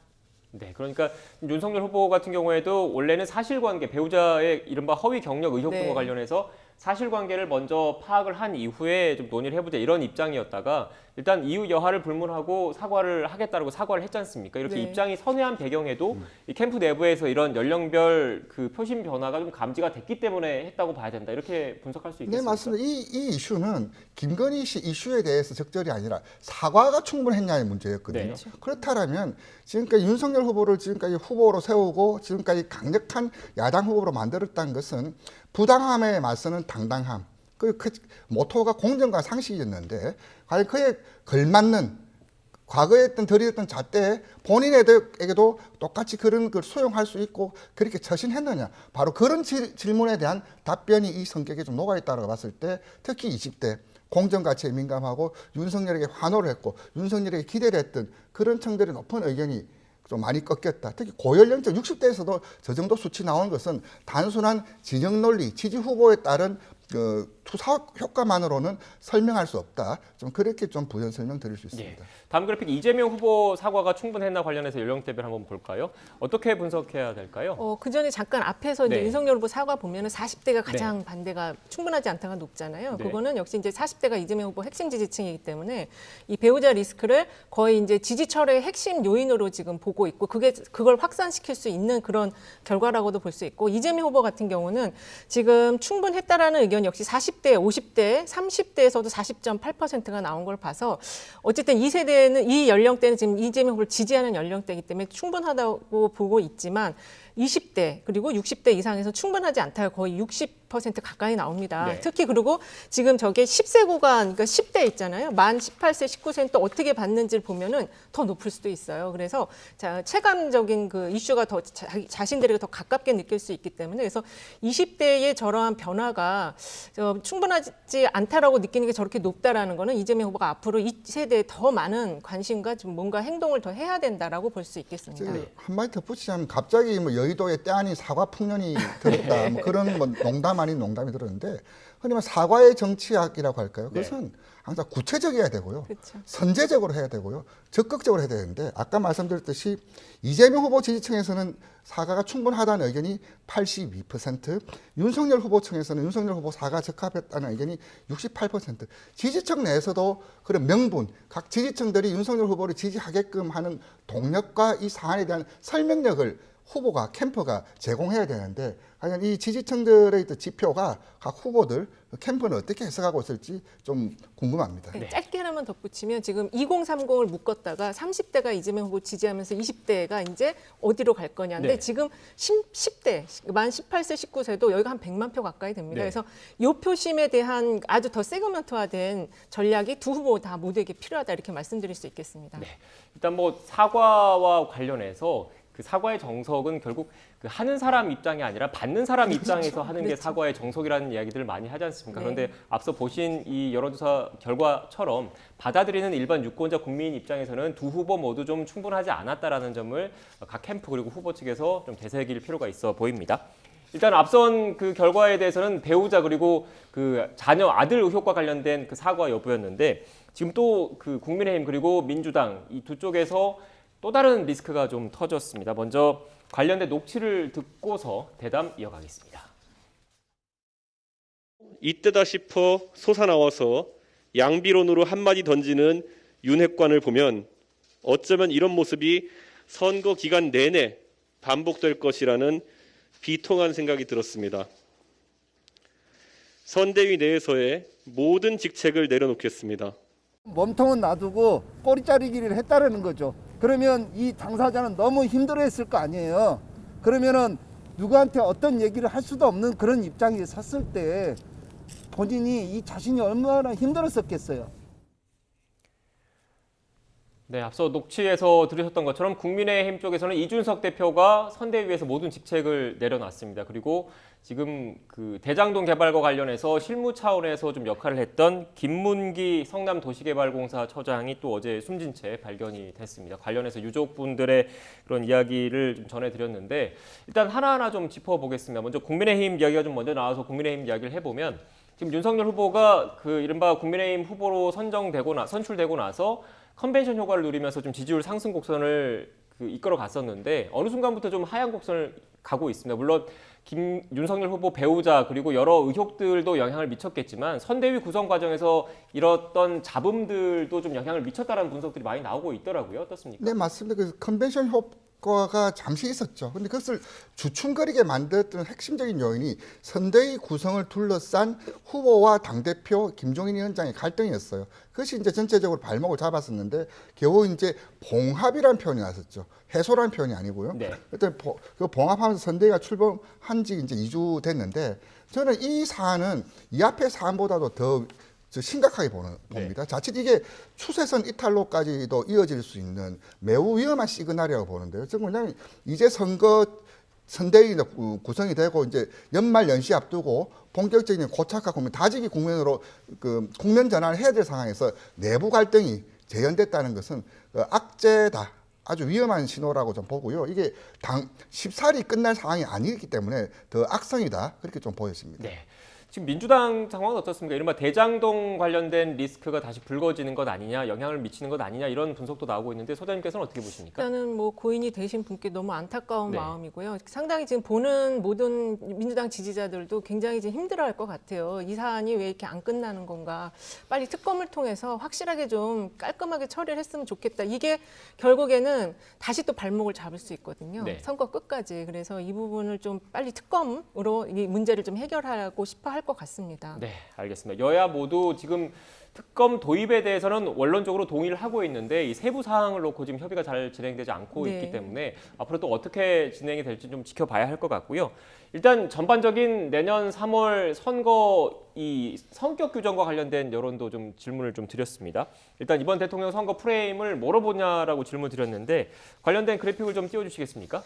네, 그러니까 윤석열 후보 같은 경우에도 원래는 사실관계, 배우자의 이른바 허위 경력 의혹 등과 네. 관련해서 사실관계를 먼저 파악을 한 이후에 좀 논의를 해보자 이런 입장이었다가 일단 이후 여하를 불문하고 사과를 하겠다고 사과를 했지 않습니까? 이렇게 네. 입장이 선회한 배경에도 이 캠프 내부에서 이런 연령별 그 표심 변화가 좀 감지가 됐기 때문에 했다고 봐야 된다, 이렇게 분석할 수 있겠습니까? 네, 맞습니다. 이 이슈는 김건희 씨 이슈에 대해서 적절이 아니라 사과가 충분했냐의 문제였거든요. 네. 그렇다면 지금까지 윤석열 후보를 지금까지 후보로 세우고 지금까지 강력한 야당 후보로 만들었다는 것은 부당함에 맞서는 당당함, 그 모토가 공정과 상식이었는데 과연 그에 걸맞는 과거에 했던 들이었던 잣대에 본인에게도 똑같이 그런 걸 수용할 수 있고 그렇게 처신했느냐, 바로 그런 질문에 대한 답변이 이 성격에 좀 녹아있다고 봤을 때 특히 20대 공정가치에 민감하고 윤석열에게 환호를 했고 윤석열에게 기대를 했던 그런 층들의 높은 의견이 좀 많이 꺾였다. 특히 고연령층 60대에서도 저 정도 수치 나오는 것은 단순한 진영 논리, 지지 후보에 따른 그 투사 효과만으로는 설명할 수 없다. 좀 그렇게 좀 부연 설명 드릴 수 있습니다. 네. 다음 그래픽 이재명 후보 사과가 충분했나 관련해서 연령대별 한번 볼까요? 어떻게 분석해야 될까요? 그 전에 잠깐 앞에서 이제 네. 윤석열 후보 사과 보면은 40대가 가장 반대가 충분하지 않다가 높잖아요. 네. 그거는 역시 이제 40대가 이재명 후보 핵심 지지층이기 때문에 이 배우자 리스크를 거의 이제 지지철의 핵심 요인으로 지금 보고 있고 그걸 확산시킬 수 있는 그런 결과라고도 볼 수 있고, 이재명 후보 같은 경우는 지금 충분했다라는 의견 역시 40대, 50대, 30대에서도 40.8%가 나온 걸 봐서 어쨌든 이 세대는, 이 연령대는 지금 이재명 후보를 지지하는 연령대이기 때문에 충분하다고 보고 있지만 20대 그리고 60대 이상에서 충분하지 않다가 거의 60% 가까이 나옵니다. 네. 특히 그리고 지금 저게 10세 구간, 그러니까 10대 있잖아요. 만 18세, 19세는 또 어떻게 받는지를 보면은 더 높을 수도 있어요. 그래서 체감적인 그 이슈가 더 자신들에게 더 가깝게 느낄 수 있기 때문에, 그래서 20대의 저러한 변화가 충분하지 않다라고 느끼는 게 저렇게 높다라는 거는 이재명 후보가 앞으로 이 세대에 더 많은 관심과 좀 뭔가 행동을 더 해야 된다라고 볼 수 있겠습니다. 한마디 덧붙이자면 갑자기 뭐 여의도에 때 아닌 사과 풍년이 들었다, 뭐 그런 뭐 농담 아닌 농담이 들었는데, 흔히 말 사과의 정치학이라고 할까요? 그것은 항상 구체적이어야 되고요, 그렇죠. 선제적으로 해야 되고요, 적극적으로 해야 되는데, 아까 말씀드렸듯이 이재명 후보 지지층에서는 사과가 충분하다는 의견이 82%, 윤석열 후보층에서는 윤석열 후보 사과 적합했다는 의견이 68%, 지지층 내에서도 그런 명분, 각 지지층들이 윤석열 후보를 지지하게끔 하는 동력과 이 사안에 대한 설명력을 후보가, 캠프가 제공해야 되는데, 과연 이 지지층들의 지표가 각 후보들, 캠프는 어떻게 해석하고 있을지 좀 궁금합니다. 네, 짧게 하나만 덧붙이면 지금 2030을 묶었다가 30대가 이재명 후보 지지하면서 20대가 이제 어디로 갈 거냐인데, 네. 지금 10대, 만 18세, 19세도 여기가 한 100만 표 가까이 됩니다. 네. 그래서 이 표심에 대한 아주 더 세그먼트화된 전략이 두 후보 다 모두에게 필요하다, 이렇게 말씀드릴 수 있겠습니다. 네. 일단 뭐 사과와 관련해서 그 사과의 정석은 결국 그 하는 사람 입장이 아니라 받는 사람 입장에서 하는 게 그렇죠. 사과의 정석이라는 이야기들을 많이 하지 않습니까? 네. 그런데 앞서 보신 이 여론조사 결과처럼 받아들이는 일반 유권자 국민 입장에서는 두 후보 모두 좀 충분하지 않았다라는 점을 각 캠프 그리고 후보 측에서 좀 되새길 필요가 있어 보입니다. 일단 앞선 그 결과에 대해서는 배우자 그리고 그 자녀 아들 의혹과 관련된 그 사과 여부였는데, 지금 또 그 국민의힘 그리고 민주당 이 두 쪽에서 또 다른 리스크가 좀 터졌습니다. 먼저 관련된 녹취를 듣고서 대담 이어가겠습니다. 이때다 싶어 솟아나와서 양비론으로 한마디 던지는 윤핵관을 보면 어쩌면 이런 모습이 선거 기간 내내 반복될 것이라는 비통한 생각이 들었습니다. 선대위 내에서의 모든 직책을 내려놓겠습니다. 몸통은 놔두고 꼬리 자르기를 했다라는 거죠. 그러면 이 당사자는 너무 힘들어했을 거 아니에요. 그러면은 누구한테 어떤 얘기를 할 수도 없는 그런 입장에 섰을 때 본인이 이 자신이 얼마나 힘들었었겠어요. 네, 앞서 녹취에서 들으셨던 것처럼 국민의힘 쪽에서는 이준석 대표가 선대위에서 모든 직책을 내려놨습니다. 그리고 지금 그 대장동 개발과 관련해서 실무 차원에서 좀 역할을 했던 김문기 성남도시개발공사 처장이 또 어제 숨진 채 발견이 됐습니다. 관련해서 유족분들의 그런 이야기를 좀 전해드렸는데 일단 하나하나 좀 짚어보겠습니다. 먼저 국민의힘 이야기가 좀 먼저 나와서 국민의힘 이야기를 해보면 지금 윤석열 후보가 그 이른바 국민의힘 후보로 선출되고 나서 컨벤션 효과를 누리면서 좀 지지율 상승 곡선을 이끌어 갔었는데 어느 순간부터 좀 하향 곡선을 가고 있습니다. 물론 윤석열 후보 배우자 그리고 여러 의혹들도 영향을 미쳤겠지만 선대위 구성 과정에서 이뤘던 잡음들도 좀 영향을 미쳤다는 분석들이 많이 나오고 있더라고요. 어떻습니까? 네, 맞습니다. 그 컨벤션 효과가 잠시 있었죠. 근데 그것을 주춤거리게 만들었던 핵심적인 요인이 선대위 구성을 둘러싼 후보와 당대표 김종인 위원장의 갈등이었어요. 그것이 이제 전체적으로 발목을 잡았었는데 겨우 이제 봉합이라는 표현이 나왔었죠. 해소라는 표현이 아니고요. 네. 일단 그 봉합하면서 선대위가 출범한 지 이제 2주 됐는데 저는 이 사안은 이 앞의 사안보다도 더 심각하게 봅니다. 네. 자칫 이게 추세선 이탈로까지도 이어질 수 있는 매우 위험한 시그널이라고 보는데요. 지금 왜냐하면 이제 선대위 구성이 되고 이제 연말 연시 앞두고 본격적인 고착화 국면, 다지기 국면으로 그 국면 전환을 해야 될 상황에서 내부 갈등이 재현됐다는 것은 악재다. 아주 위험한 신호라고 좀 보고요. 이게 쉽사리 끝날 상황이 아니기 때문에 더 악성이다. 그렇게 좀 보여집니다. 네. 지금 민주당 상황은 어떻습니까? 이른바 대장동 관련된 리스크가 다시 불거지는 것 아니냐, 영향을 미치는 것 아니냐 이런 분석도 나오고 있는데 소장님께서는 어떻게 보십니까? 일단은 뭐 고인이 되신 분께 너무 안타까운 네. 마음이고요. 상당히 지금 보는 모든 민주당 지지자들도 굉장히 지금 힘들어할 것 같아요. 이 사안이 왜 이렇게 안 끝나는 건가? 빨리 특검을 통해서 확실하게 좀 깔끔하게 처리를 했으면 좋겠다. 이게 결국에는 다시 또 발목을 잡을 수 있거든요. 네. 선거 끝까지. 그래서 이 부분을 좀 빨리 특검으로 이 문제를 좀 해결하고 싶어 할 것 같습니다. 네, 알겠습니다. 여야 모두 지금 특검 도입에 대해서는 원론적으로 동의를 하고 있는데 이 세부 사항을 놓고 지금 협의가 잘 진행되지 않고 네. 있기 때문에 앞으로 또 어떻게 진행이 될지 좀 지켜봐야 할 것 같고요. 일단 전반적인 내년 3월 선거 이 성격 규정과 관련된 여론도 좀 질문을 좀 드렸습니다. 일단 이번 대통령 선거 프레임을 뭐로 보냐라고 질문 드렸는데 관련된 그래픽을 좀 띄워주시겠습니까?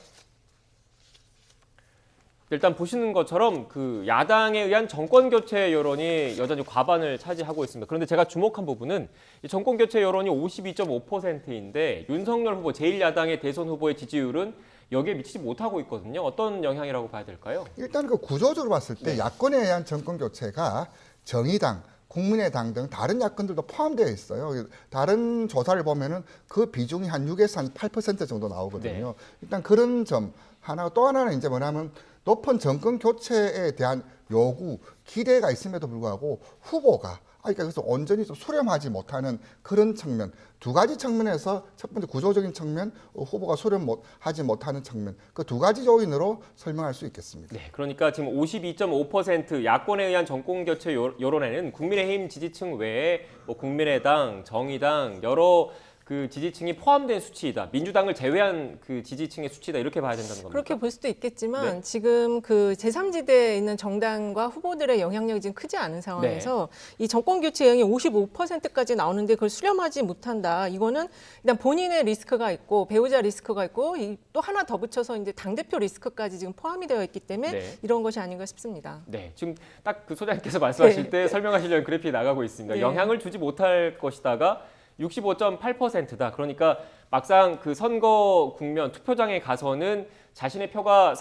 일단 보시는 것처럼 그 야당에 의한 정권 교체 여론이 여전히 과반을 차지하고 있습니다. 그런데 제가 주목한 부분은 이 정권 교체 여론이 52.5%인데 윤석열 후보 제1야당의 대선 후보의 지지율은 여기에 미치지 못하고 있거든요. 어떤 영향이라고 봐야 될까요? 일단 그 구조적으로 봤을 때 네. 야권에 의한 정권 교체가 정의당, 국민의당 등 다른 야권들도 포함되어 있어요. 다른 조사를 보면은 그 비중이 한 6에서 한 8% 정도 나오거든요. 네. 일단 그런 점 하나, 또 하나는 이제 뭐냐면 높은 정권 교체에 대한 요구, 기대가 있음에도 불구하고 후보가 그러니까 그래서 온전히 좀 수렴하지 못하는 그런 측면, 두 가지 측면에서 첫 번째 구조적인 측면, 후보가 수렴하지 못하는 측면, 그 두 가지 요인으로 설명할 수 있겠습니다. 네, 그러니까 지금 52.5% 야권에 의한 정권 교체 여론에는 국민의힘 지지층 외에 뭐 국민의당, 정의당 여러 그 지지층이 포함된 수치이다. 민주당을 제외한 그 지지층의 수치다. 이렇게 봐야 된다는 겁니다. 그렇게 볼 수도 있겠지만 네. 지금 그 제3지대에 있는 정당과 후보들의 영향력이 지금 크지 않은 상황에서 이 정권 교체 여론이 55%까지 나오는데 그걸 수렴하지 못한다. 이거는 일단 본인의 리스크가 있고 배우자 리스크가 있고 또 하나 더 붙여서 이제 당대표 리스크까지 지금 포함이 되어 있기 때문에 네. 이런 것이 아닌가 싶습니다. 네, 지금 딱 그 소장님께서 말씀하실 네. 때 설명하시려는 그래픽이 나가고 있습니다. 네. 영향을 주지 못할 것이다가 65.8%다. 그러니까 막상 그 선거 국면 투표장에 가서는 자신의 표가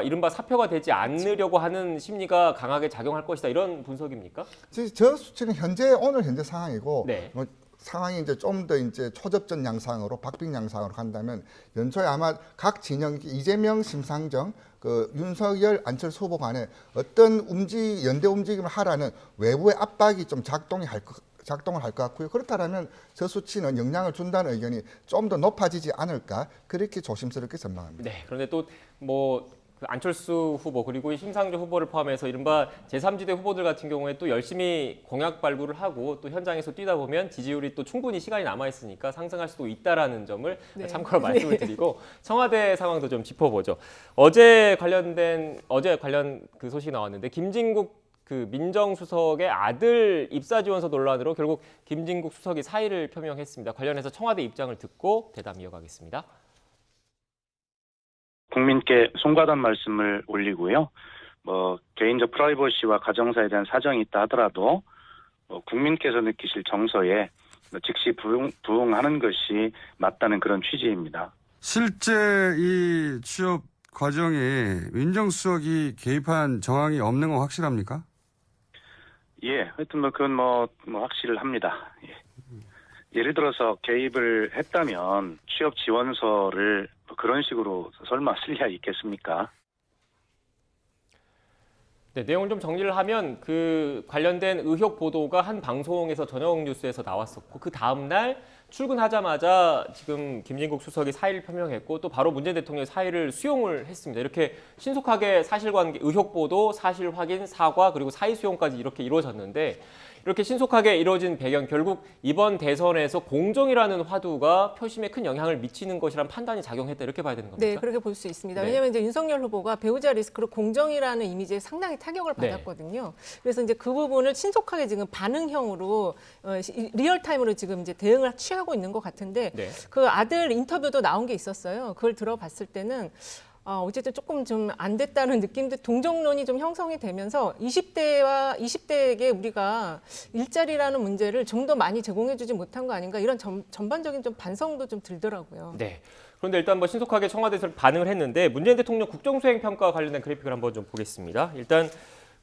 이른바 사표가 되지 않으려고 하는 심리가 강하게 작용할 것이다. 이런 분석입니까? 저 수치는 오늘 현재 상황이고 네. 상황이 이제 좀 더 이제 초접전 양상으로 박빙 양상으로 간다면 연초에 아마 각 진영 이재명, 심상정, 그 윤석열, 안철수 후보 간에 어떤 연대 움직임을 하라는 외부의 압박이 좀 작동이 작동을 할 것 같고요. 그렇다면 저 수치는 영향을 준다는 의견이 좀 더 높아지지 않을까 그렇게 조심스럽게 전망합니다. 네, 그런데 또 뭐 안철수 후보 그리고 심상정 후보를 포함해서 이른바 제3지대 후보들 같은 경우에 또 열심히 공약 발굴을 하고 또 현장에서 뛰다 보면 지지율이 또 충분히 시간이 남아 있으니까 상승할 수도 있다라는 점을 네. 참고로 말씀을 드리고 청와대 상황도 좀 짚어보죠. 어제 관련 그 소식이 나왔는데 김진국 그 민정수석의 아들 입사 지원서 논란으로 결국 김진국 수석이 사의를 표명했습니다. 관련해서 청와대 입장을 듣고 대담 이어가겠습니다. 국민께 송구하다는 말씀을 올리고요. 개인적 프라이버시와 가정사에 대한 사정이 있다 하더라도 국민께서 느끼실 정서에 즉시 부응하는 것이 맞다는 그런 취지입니다. 실제 이 취업 과정에 민정수석이 개입한 정황이 없는 건 확실합니까? 예, 하여튼 그건 확실합니다. 예. 예를 들어서 개입을 했다면 취업 지원서를 그런 식으로 설마 쓸 리가 있겠습니까? 네, 내용을 좀 정리를 하면 그 관련된 의혹 보도가 한 방송에서 저녁 뉴스에서 나왔었고 그 다음 날 출근하자마자 지금 김진국 수석이 사의를 표명했고 또 바로 문재인 대통령이 사의를 수용을 했습니다. 이렇게 신속하게 사실관계, 의혹 보도, 사실 확인, 사과 그리고 사의 수용까지 이렇게 이루어졌는데 이렇게 신속하게 이루어진 배경 결국 이번 대선에서 공정이라는 화두가 표심에 큰 영향을 미치는 것이란 판단이 작용했다 이렇게 봐야 되는 겁니까? 네, 그렇게 볼 수 있습니다. 네. 왜냐하면 이제 윤석열 후보가 배우자 리스크로 공정이라는 이미지에 상당히 타격을 받았거든요. 그래서 이제 그 부분을 신속하게 지금 반응형으로 리얼타임으로 지금 이제 대응을 취하고 있는 것 같은데 그 아들 인터뷰도 나온 게 있었어요. 그걸 들어봤을 때는 어쨌든 조금 좀 안 됐다는 느낌도 동정론이 좀 형성이 되면서 20대에게 우리가 일자리라는 문제를 좀 더 많이 제공해주지 못한 거 아닌가 이런 전반적인 좀 반성도 좀 들더라고요. 네. 그런데 일단 신속하게 청와대에서 반응을 했는데 문재인 대통령 국정수행평가 관련된 그래픽을 한번 좀 보겠습니다. 일단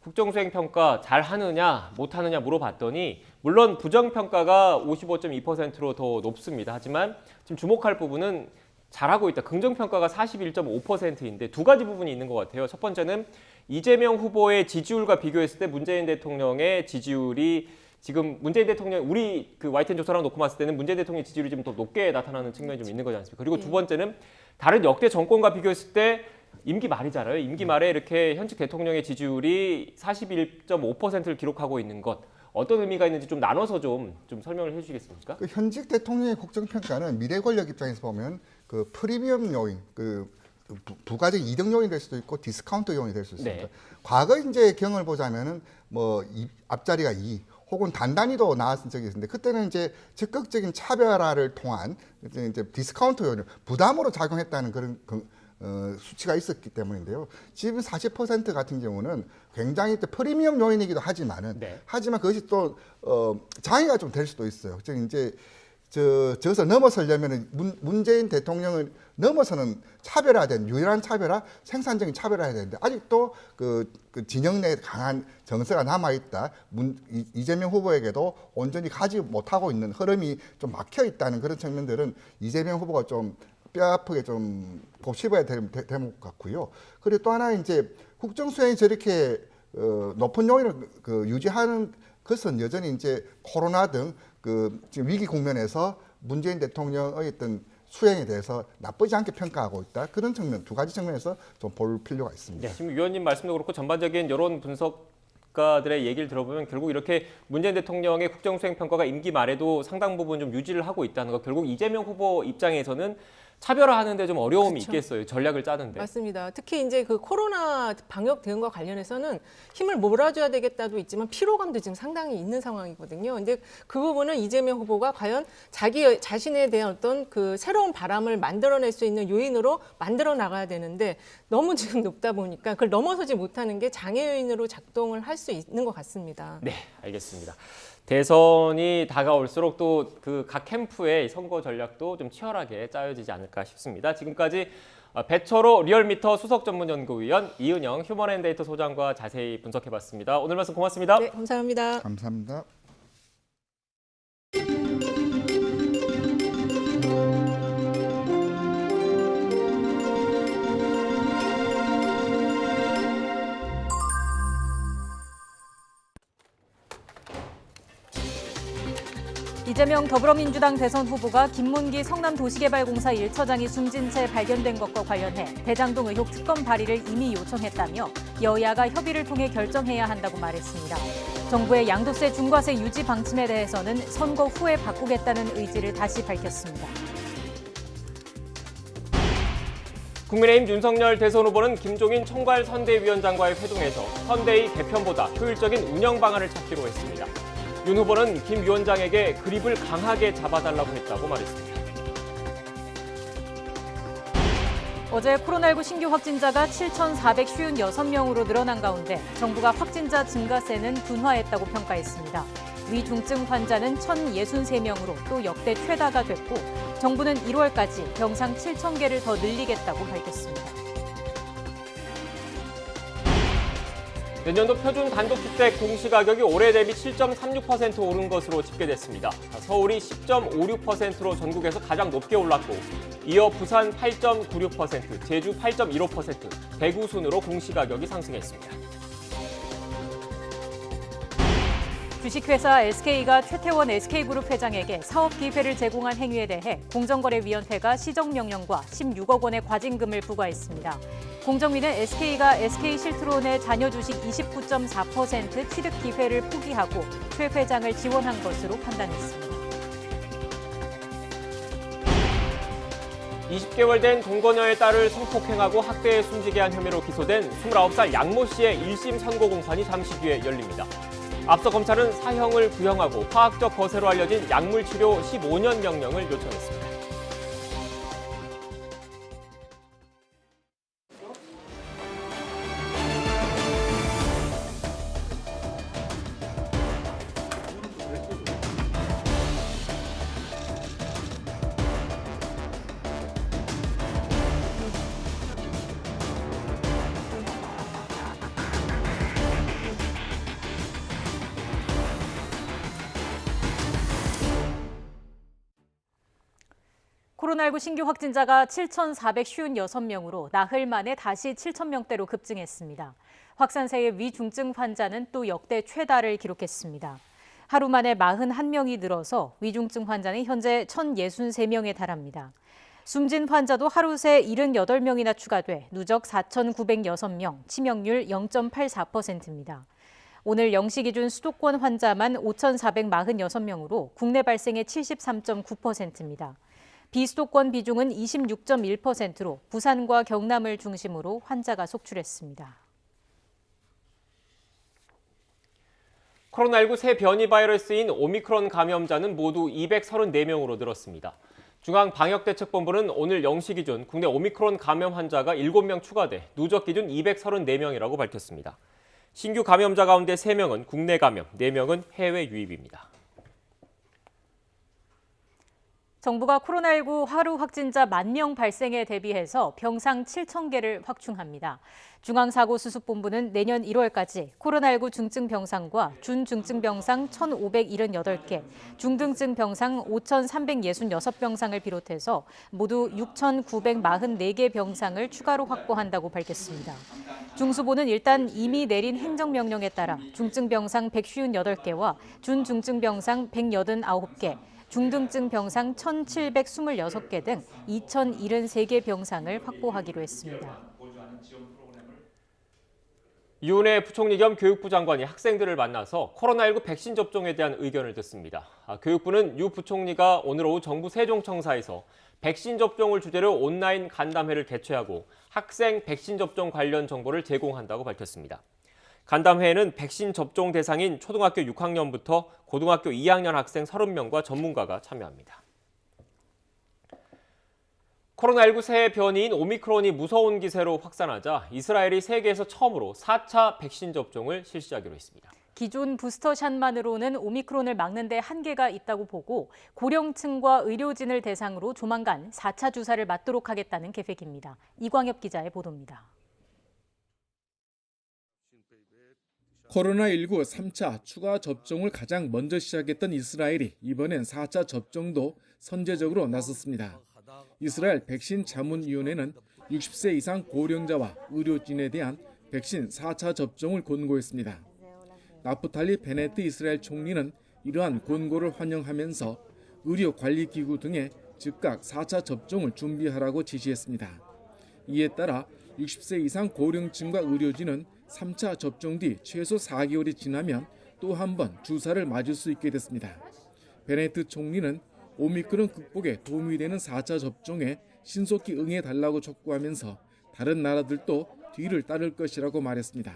국정수행평가 잘하느냐 못하느냐 물어봤더니 물론 부정평가가 55.2%로 더 높습니다. 하지만 지금 주목할 부분은 잘하고 있다. 긍정평가가 41.5%인데 두 가지 부분이 있는 것 같아요. 첫 번째는 이재명 후보의 지지율과 비교했을 때 문재인 대통령의 지지율이 지금 문재인 대통령 우리 그 YTN 조사랑 놓고 봤을 때는 문재인 대통령의 지지율이 좀 더 높게 나타나는 측면이 좀 있는 거지 않습니까? 그리고 두 번째는 다른 역대 정권과 비교했을 때 임기 말이잖아요. 임기 말에 이렇게 현직 대통령의 지지율이 41.5%를 기록하고 있는 것. 어떤 의미가 있는지 좀 나눠서 좀 설명을 해주시겠습니까? 그 현직 대통령의 국정평가는 미래 권력 입장에서 보면 그 프리미엄 요인, 부가적 이득 요인이 될 수도 있고 디스카운트 요인이 될 수 있습니다. 과거 이제 경을 보자면은 앞자리가 2 혹은 단단히도 나왔던 적이 있는데 그때는 이제 적극적인 차별화를 통한 이제 디스카운트 요인을 부담으로 작용했다는 그런 수치가 있었기 때문인데요. 지금 40% 같은 경우는 굉장히 프리미엄 요인이기도 하지만 그것이 또 장애가 좀 될 수도 있어요. 즉 이제 저것을 넘어서려면 문재인 대통령을 넘어서는 차별화된 유일한 차별화, 생산적인 차별화해야 되는데 아직도 그 진영 내에 강한 정서가 남아 있다. 이재명 후보에게도 온전히 가지 못하고 있는 흐름이 좀 막혀 있다는 그런 측면들은 이재명 후보가 좀 뼈아프게 좀 곱씹어야 될 대목 같고요. 그리고 또 하나 이제 국정수행이 저렇게 높은 요인을 유지하는 것은 여전히 이제 코로나 등 지금 위기 국면에서 문재인 대통령의 어떤 수행에 대해서 나쁘지 않게 평가하고 있다. 그런 측면, 두 가지 측면에서 좀 볼 필요가 있습니다. 네, 지금 위원님 말씀도 그렇고 전반적인 여론 분석가들의 얘기를 들어보면 결국 이렇게 문재인 대통령의 국정수행평가가 임기 말에도 상당 부분 좀 유지를 하고 있다는 거 결국 이재명 후보 입장에서는 차별화하는데 좀 어려움이 있겠어요. 전략을 짜는데. 맞습니다. 특히 이제 그 코로나 방역 대응과 관련해서는 힘을 몰아줘야 되겠다도 있지만 피로감도 지금 상당히 있는 상황이거든요. 근데 그 부분은 이재명 후보가 과연 자기 자신에 대한 어떤 그 새로운 바람을 만들어낼 수 있는 요인으로 만들어 나가야 되는데 너무 지금 높다 보니까 그걸 넘어서지 못하는 게 장애 요인으로 작동을 할 수 있는 것 같습니다. 네, 알겠습니다. 대선이 다가올수록 또 그 각 캠프의 선거 전략도 좀 치열하게 짜여지지 않을까 싶습니다. 지금까지 배철호 리얼미터 수석전문연구위원 이은영 휴먼앤데이터 소장과 자세히 분석해봤습니다. 오늘 말씀 고맙습니다. 네, 감사합니다. 감사합니다. 이재명 더불어민주당 대선 후보가 김문기 성남도시개발공사 1처장이 숨진 채 발견된 것과 관련해 대장동 의혹 특검 발의를 이미 요청했다며 여야가 협의를 통해 결정해야 한다고 말했습니다. 정부의 양도세 중과세 유지 방침에 대해서는 선거 후에 바꾸겠다는 의지를 다시 밝혔습니다. 국민의힘 윤석열 대선 후보는 김종인 총괄 선대위원장과의 회동에서 선대위 개편보다 효율적인 운영 방안을 찾기로 했습니다. 윤 후보는 김 위원장에게 그립을 강하게 잡아달라고 했다고 말했습니다. 어제 코로나19 신규 확진자가 7,456명으로 늘어난 가운데 정부가 확진자 증가세는 둔화했다고 평가했습니다. 위중증 환자는 1,063명으로 또 역대 최다가 됐고 정부는 1월까지 병상 7,000개를 더 늘리겠다고 밝혔습니다. 내년도 표준 단독주택 공시가격이 올해 대비 7.36% 오른 것으로 집계됐습니다. 서울이 10.56%로 전국에서 가장 높게 올랐고 이어 부산 8.96%, 제주 8.15%, 대구 순으로 공시가격이 상승했습니다. 주식회사 SK가 최태원 SK그룹 회장에게 사업 기회를 제공한 행위에 대해 공정거래위원회가 시정명령과 16억 원의 과징금을 부과했습니다. 공정위는 SK가 SK실트론의 자녀 주식 29.4% 취득 기회를 포기하고 최 회장을 지원한 것으로 판단했습니다. 20개월 된 동거녀의 딸을 성폭행하고 학대해 숨지게 한 혐의로 기소된 29살 양모 씨의 1심 선고 공판이 잠시 뒤에 열립니다. 앞서 검찰은 사형을 구형하고 화학적 거세로 알려진 약물치료 15년 명령을 요청했습니다. 코로나19 신규 확진자가 7,456명으로 나흘 만에 다시 7,000명대로 급증했습니다. 확산세의 위중증 환자는 또 역대 최다를 기록했습니다. 하루 만에 41명이 늘어서 위중증 환자는 현재 1,063명에 달합니다. 숨진 환자도 하루 새 78명이나 추가돼 누적 4,906명, 치명률 0.84%입니다. 오늘 0시 기준 수도권 환자만 5,446명으로 국내 발생의 73.9%입니다. 비수도권 비중은 26.1%로 부산과 경남을 중심으로 환자가 속출했습니다. 코로나19 새 변이 바이러스인 오미크론 감염자는 모두 234명으로 늘었습니다. 중앙방역대책본부는 오늘 0시 기준 국내 오미크론 감염 환자가 7명 추가돼 누적 기준 234명이라고 밝혔습니다. 신규 감염자 가운데 3명은 국내 감염, 4명은 해외 유입입니다. 정부가 코로나19 하루 확진자 10,000명 발생에 대비해서 병상 7,000개를 확충합니다. 중앙사고수습본부는 내년 1월까지 코로나19 중증 병상과 준중증 병상 1,578개, 중등증 병상 5,366병상을 비롯해서 모두 6,944개 병상을 추가로 확보한다고 밝혔습니다. 중수부는 일단 이미 내린 행정명령에 따라 중증 병상 158개와 준중증 병상 189개, 중등증 병상 1,726개 등 2,073개 병상을 확보하기로 했습니다. 이훈혜 부총리 겸 교육부 장관이 학생들을 만나서 코로나19 백신 접종에 대한 의견을 듣습니다. 교육부는 유 부총리가 오늘 오후 정부 세종청사에서 백신 접종을 주제로 온라인 간담회를 개최하고 학생 백신 접종 관련 정보를 제공한다고 밝혔습니다. 간담회에는 백신 접종 대상인 초등학교 6학년부터 고등학교 2학년 학생 30명과 전문가가 참여합니다. 코로나19 새 변이인 오미크론이 무서운 기세로 확산하자 이스라엘이 세계에서 처음으로 4차 백신 접종을 실시하기로 했습니다. 기존 부스터샷만으로는 오미크론을 막는 데 한계가 있다고 보고 고령층과 의료진을 대상으로 조만간 4차 주사를 맞도록 하겠다는 계획입니다. 이광엽 기자의 보도입니다. 코로나19 3차 추가 접종을 가장 먼저 시작했던 이스라엘이 이번엔 4차 접종도 선제적으로 나섰습니다. 이스라엘 백신 자문위원회는 60세 이상 고령자와 의료진에 대한 백신 4차 접종을 권고했습니다. 나프탈리 베네트 이스라엘 총리는 이러한 권고를 환영하면서 의료관리기구 등에 즉각 4차 접종을 준비하라고 지시했습니다. 이에 따라 60세 이상 고령층과 의료진은 3차 접종 뒤 최소 4개월이 지나면 또 한 번 주사를 맞을 수 있게 됐습니다. 베네트 총리는 오미크론 극복에 도움이 되는 4차 접종에 신속히 응해달라고 촉구하면서 다른 나라들도 뒤를 따를 것이라고 말했습니다.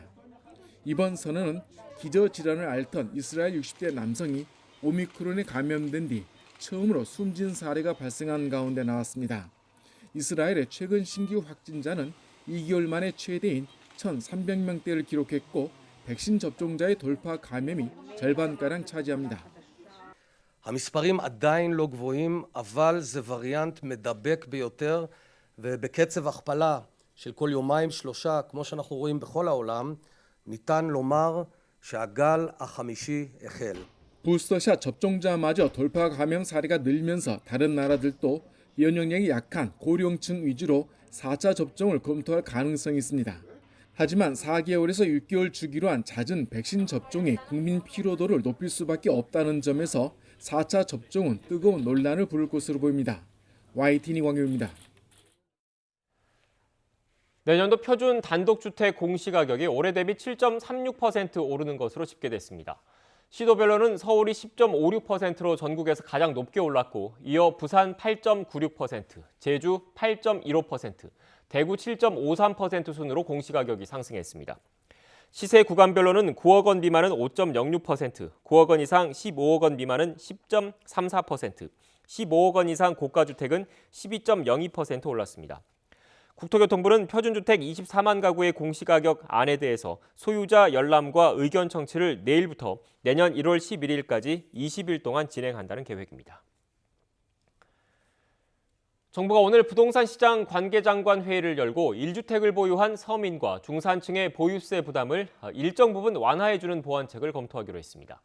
이번 선언은 기저질환을 앓던 이스라엘 60대 남성이 오미크론에 감염된 뒤 처음으로 숨진 사례가 발생한 가운데 나왔습니다. 이스라엘의 최근 신규 확진자는 2개월 만에 최대인 1,300명대를 기록했고 백신 접종자의 돌파 감염이 절반가량 차지합니다. המספרים עדיין לא גבוהים, אבל זה וריאנט מדבק ביותר, ובקצב הכפלה של כל יומיים שלושה, כמו שאנחנו רואים בכל העולם, ניתן לומר שהגל החמישי החל. 부스터샷 접종자마저 돌파 감염 사례가 늘면서 다른 나라들도 면역력이 약한 고령층 위주로 4차 접종을 검토할 가능성이 있습니다. 하지만 4개월에서 6개월 주기로 한 잦은 백신 접종이 국민 피로도를 높일 수밖에 없다는 점에서 4차 접종은 뜨거운 논란을 부를 것으로 보입니다. YTN 왕효입니다. 내년도 표준 단독주택 공시가격이 올해 대비 7.36% 오르는 것으로 집계됐습니다. 시도별로는 서울이 10.56%로 전국에서 가장 높게 올랐고 이어 부산 8.96%, 제주 8.15%, 대구 7.53% 순으로 공시가격이 상승했습니다. 시세 구간별로는 9억 원 미만은 5.06%, 9억 원 이상 15억 원 미만은 10.34%, 15억 원 이상 고가주택은 12.02% 올랐습니다. 국토교통부는 표준주택 24만 가구의 공시가격 안에 대해서 소유자 열람과 의견 청취를 내일부터 내년 1월 11일까지 20일 동안 진행한다는 계획입니다. 정부가 오늘 부동산 시장 관계장관 회의를 열고 1주택을 보유한 서민과 중산층의 보유세 부담을 일정 부분 완화해주는 보완책을 검토하기로 했습니다.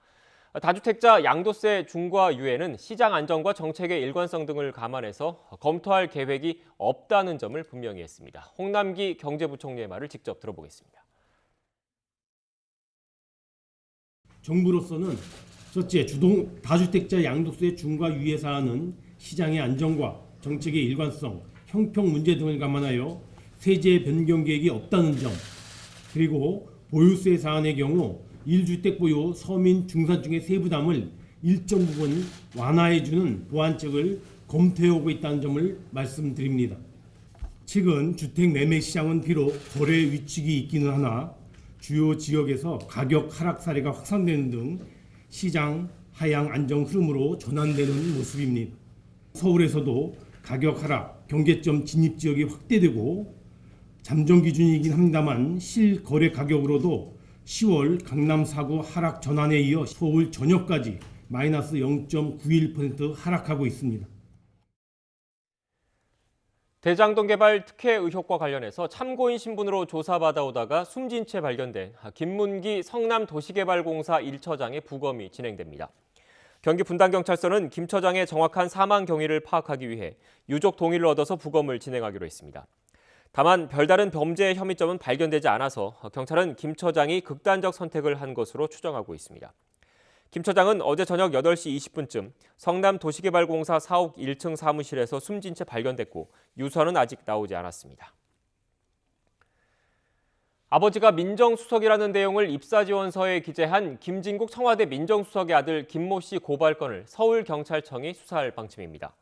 다주택자 양도세 중과 유예는 시장 안정과 정책의 일관성 등을 감안해서 검토할 계획이 없다는 점을 분명히 했습니다. 홍남기 경제부총리의 말을 직접 들어보겠습니다. 정부로서는 첫째, 다주택자 양도세 중과 유예 사안은 시장의 안정과 정책의 일관성, 형평 문제 등을 감안하여 세제 변경 계획이 없다는 점, 그리고 보유세 사안의 경우 1주택 보유 서민 중산층의 세부담을 일정 부분 완화해주는 보완책을 검토해오고 있다는 점을 말씀드립니다. 최근 주택 매매 시장은 비록 거래 위축이 있기는 하나 주요 지역에서 가격 하락 사례가 확산되는 등 시장 하향 안정 흐름으로 전환되는 모습입니다. 서울에서도 가격 하락, 경계점 진입 지역이 확대되고 잠정 기준이긴 합니다만 실거래 가격으로도 10월 강남 4구 하락 전환에 이어 서울 전역까지 마이너스 0.91% 하락하고 있습니다. 대장동 개발 특혜 의혹과 관련해서 참고인 신분으로 조사받아오다가 숨진 채 발견된 김문기 성남도시개발공사 1처장의 부검이 진행됩니다. 경기 분당경찰서는 김 처장의 정확한 사망 경위를 파악하기 위해 유족 동의를 얻어서 부검을 진행하기로 했습니다. 다만 별다른 범죄 혐의점은 발견되지 않아서 경찰은 김 처장이 극단적 선택을 한 것으로 추정하고 있습니다. 김 처장은 어제 저녁 8시 20분쯤 성남도시개발공사 사옥 1층 사무실에서 숨진 채 발견됐고 유서는 아직 나오지 않았습니다. 아버지가 민정수석이라는 내용을 입사지원서에 기재한 김진국 청와대 민정수석의 아들 김모 씨 고발건을 서울경찰청이 수사할 방침입니다.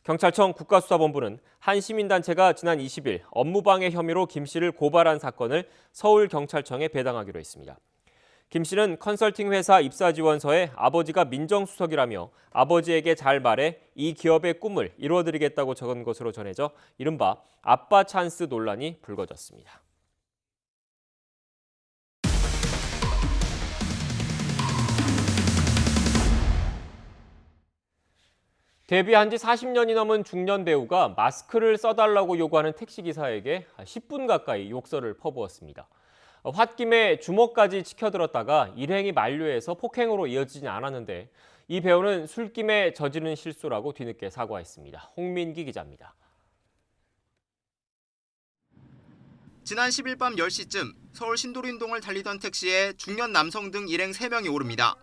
경찰청 국가수사본부는 한 시민단체가 지난 20일 업무방해 혐의로 김 씨를 고발한 사건을 서울경찰청에 배당하기로 했습니다. 김 씨는 컨설팅 회사 입사지원서에 아버지가 민정수석이라며 아버지에게 잘 말해 이 기업의 꿈을 이루어드리겠다고 적은 것으로 전해져 이른바 아빠 찬스 논란이 불거졌습니다. 데뷔한 지 40년이 넘은 중년 배우가 마스크를 써달라고 요구하는 택시기사에게 10분 가까이 욕설을 퍼부었습니다. 홧김에 주먹까지 치켜들었다가 일행이 만류해서 폭행으로 이어지진 않았는데 이 배우는 술김에 저지른 실수라고 뒤늦게 사과했습니다. 홍민기 기자입니다. 지난 10일 밤 10시쯤 서울 신도림동을 달리던 택시에 중년 남성 등 일행 3명이 오릅니다.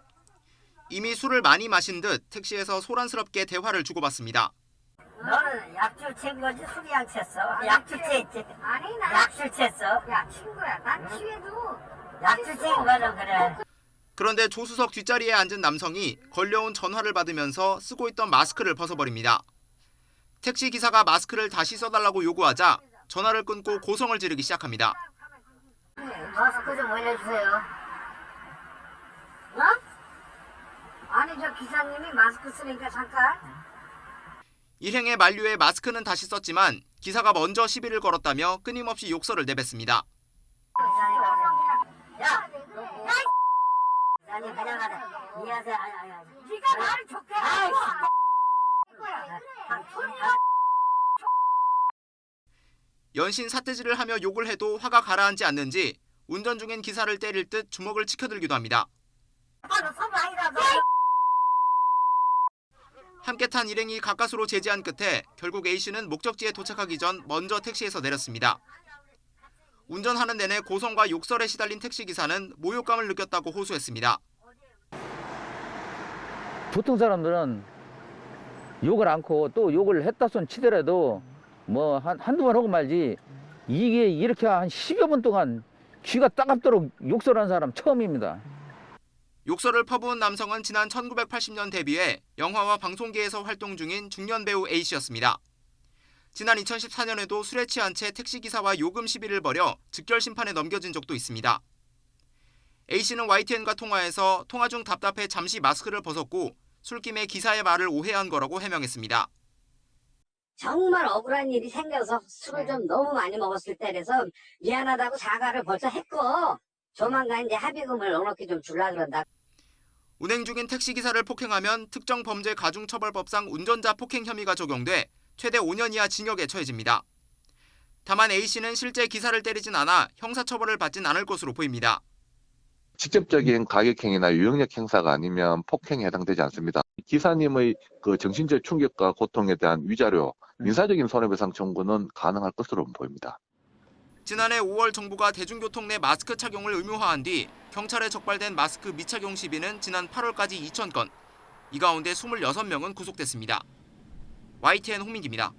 이미 술을 많이 마신 듯 택시에서 소란스럽게 대화를 주고받습니다. 너는 약주 챈 거지 술이 안 챘어? 약주 챘지? 아니 나 약주 챘어? 야 친구야 난 취해도 약주 챈 거는 그래. 그런데 조수석 뒷자리에 앉은 남성이 걸려온 전화를 받으면서 쓰고 있던 마스크를 벗어버립니다. 택시 기사가 마스크를 다시 써달라고 요구하자 전화를 끊고 고성을 지르기 시작합니다. 마스크 좀 올려주세요. 어? 아니 저 기사님이 마스크 쓰니까 잠깐. 일행의 만류에 마스크는 다시 썼지만 기사가 먼저 시비를 걸었다며 끊임없이 욕설을 내뱉습니다. 야, 아니 그냥 하자. 이해하세요. 네가 말을 좋게 해. 연신 삿대질을 하며 욕을 해도 화가 가라앉지 않는지 운전 중인 기사를 때릴 듯 주먹을 치켜들기도 합니다. 함께 탄 일행이 가까스로 제지한 끝에 결국 A씨는 목적지에 도착하기 전 먼저 택시에서 내렸습니다. 운전하는 내내 고성과 욕설에 시달린 택시기사는 모욕감을 느꼈다고 호소했습니다. 보통 사람들은 욕을 않고 또 욕을 했다 손 치더라도 뭐 한두 번 하고 말지 이게 이렇게 한 10여 분 동안 귀가 따갑도록 욕설한 사람 처음입니다. 욕설을 퍼부은 남성은 지난 1980년 데뷔해 영화와 방송계에서 활동 중인 중년 배우 A씨였습니다. 지난 2014년에도 술에 취한 채 택시기사와 요금 시비를 벌여 즉결 심판에 넘겨진 적도 있습니다. A씨는 YTN과 통화에서 통화 중 답답해 잠시 마스크를 벗었고 술김에 기사의 말을 오해한 거라고 해명했습니다. 정말 억울한 일이 생겨서 술을 좀 너무 많이 먹었을 때라서 미안하다고 사과를 벌써 했고 조만간 이제 합의금을 넉넉히 좀 주려고 그런다. 운행 중인 택시기사를 폭행하면 특정범죄가중처벌법상 운전자 폭행 혐의가 적용돼 최대 5년 이하 징역에 처해집니다. 다만 A씨는 실제 기사를 때리진 않아 형사처벌을 받진 않을 것으로 보입니다. 직접적인 가격행위나 유형력 행사가 아니면 폭행에 해당되지 않습니다. 기사님의 그 정신적 충격과 고통에 대한 위자료, 민사적인 손해배상 청구는 가능할 것으로 보입니다. 지난해 5월 정부가 대중교통 내 마스크 착용을 의무화한 뒤 경찰에 적발된 마스크 미착용 시비는 지난 8월까지 2,000건, 이 가운데 26명은 구속됐습니다. YTN 홍민기입니다.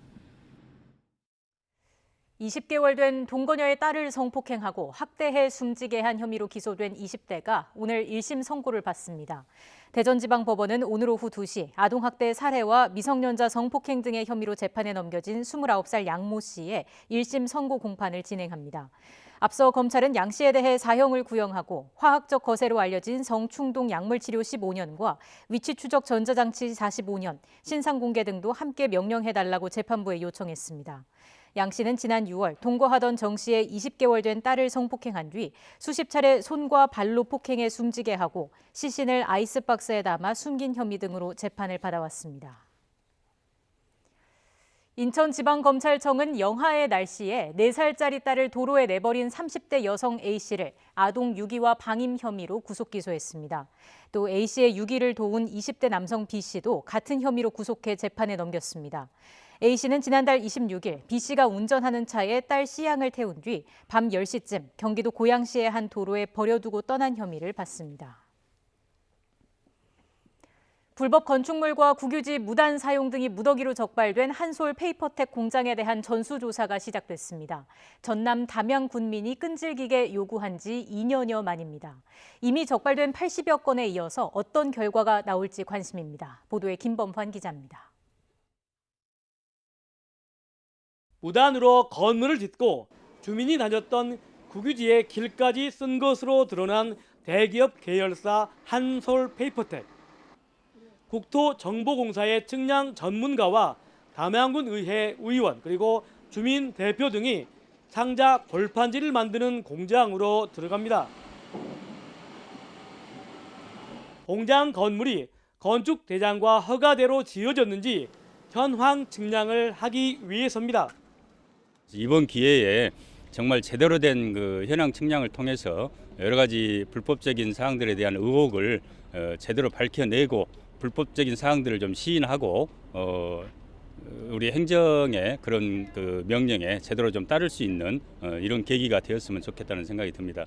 20개월 된 동거녀의 딸을 성폭행하고 학대해 숨지게 한 혐의로 기소된 20대가 오늘 1심 선고를 받습니다. 대전지방법원은 오늘 오후 2시 아동학대 살해와 미성년자 성폭행 등의 혐의로 재판에 넘겨진 29살 양모 씨의 1심 선고 공판을 진행합니다. 앞서 검찰은 양 씨에 대해 사형을 구형하고 화학적 거세로 알려진 성충동 약물치료 15년과 위치 추적 전자장치 45년, 신상 공개 등도 함께 명령해달라고 재판부에 요청했습니다. 양 씨는 지난 6월 동거하던 정 씨의 20개월 된 딸을 성폭행한 뒤 수십 차례 손과 발로 폭행해 숨지게 하고 시신을 아이스박스에 담아 숨긴 혐의 등으로 재판을 받아왔습니다. 인천지방검찰청은 영하의 날씨에 4살짜리 딸을 도로에 내버린 30대 여성 A씨를 아동 유기와 방임 혐의로 구속 기소했습니다. 또 A씨의 유기를 도운 20대 남성 B씨도 같은 혐의로 구속해 재판에 넘겼습니다. A씨는 지난달 26일 B씨가 운전하는 차에 딸 C양을 태운 뒤 밤 10시쯤 경기도 고양시의 한 도로에 버려두고 떠난 혐의를 받습니다. 불법 건축물과 국유지 무단 사용 등이 무더기로 적발된 한솔 페이퍼텍 공장에 대한 전수조사가 시작됐습니다. 전남 담양 군민이 끈질기게 요구한 지 2년여 만입니다. 이미 적발된 80여 건에 이어서 어떤 결과가 나올지 관심입니다. 보도에 김범환 기자입니다. 무단으로 건물을 짓고 주민이 다녔던 국유지에 길까지 쓴 것으로 드러난 대기업 계열사 한솔 페이퍼텍. 국토정보공사의 측량 전문가와 담양군 의회 의원 그리고 주민 대표 등이 상자 골판지를 만드는 공장으로 들어갑니다. 공장 건물이 건축 대장과 허가대로 지어졌는지 현황 측량을 하기 위해서입니다. 이번 기회에 정말 제대로 된 그 현황 측량을 통해서 여러 가지 불법적인 사항들에 대한 의혹을 제대로 밝혀내고 불법적인 사항들을 좀 시인하고 우리 행정의 그런 그 명령에 제대로 좀 따를 수 있는 이런 계기가 되었으면 좋겠다는 생각이 듭니다.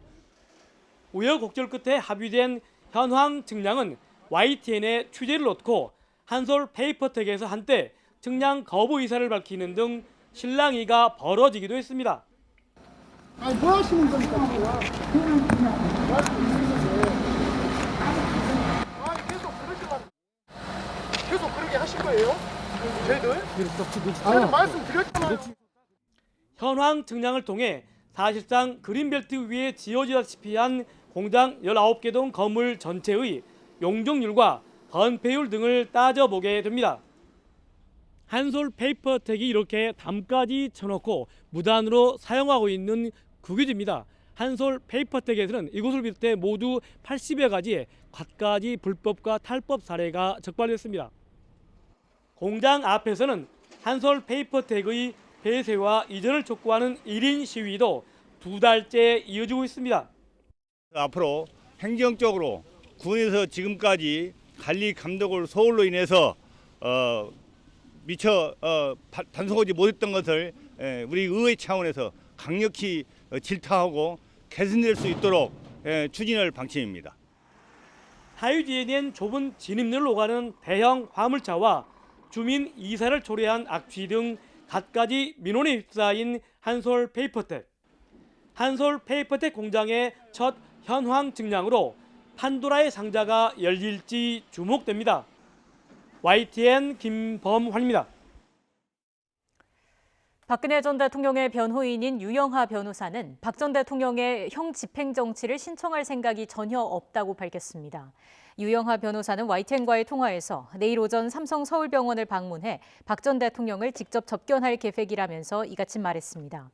우여곡절 끝에 합의된 현황 측량은 YTN의 취재를 놓고 한솔 페이퍼텍에서 한때 측량 거부 의사를 밝히는 등 실랑이가 벌어지기도 했습니다. 아니 뭐 하시는 겁니까 지금? 아니 계속 그렇게 하실 거예요? 저희들? 저는 말씀드렸잖아요. 현황 측량을 통해 사실상 그린벨트 위에 지어지다시피 한 공장 19개 동 건물 전체의 용적률과 건폐율 등을 따져보게 됩니다. 한솔 페이퍼텍이 이렇게 담까지 쳐놓고 무단으로 사용하고 있는 국유지입니다. 한솔 페이퍼텍에서는 이곳을 비롯해 모두 80여 가지의 갖가지 불법과 탈법 사례가 적발됐습니다. 공장 앞에서는 한솔 페이퍼텍의 폐쇄와 이전을 촉구하는 1인 시위도 2달째 이어지고 있습니다. 앞으로 행정적으로 군에서 지금까지 관리 감독을 소홀로 인해서 미처 단속하지 못했던 것을 우리 의회 차원에서 강력히 질타하고 개선될 수 있도록 추진할 방침입니다. 사유지에 낸 좁은 진입로를 오가는 대형 화물차와 주민 이사를 초래한 악취 등 갖가지 민원에 휩싸인 한솔 페이퍼텍. 한솔 페이퍼텍 공장의 첫 현황 측량으로 판도라의 상자가 열릴지 주목됩니다. YTN 김범환입니다. 박근혜 전 대통령의 변호인인 유영하 변호사는 박 전 대통령의 형 집행 정치를 신청할 생각이 전혀 없다고 밝혔습니다. 유영하 변호사는 YTN과의 통화에서 내일 오전 삼성 서울병원을 방문해 박 전 대통령을 직접 접견할 계획이라면서 이같이 말했습니다.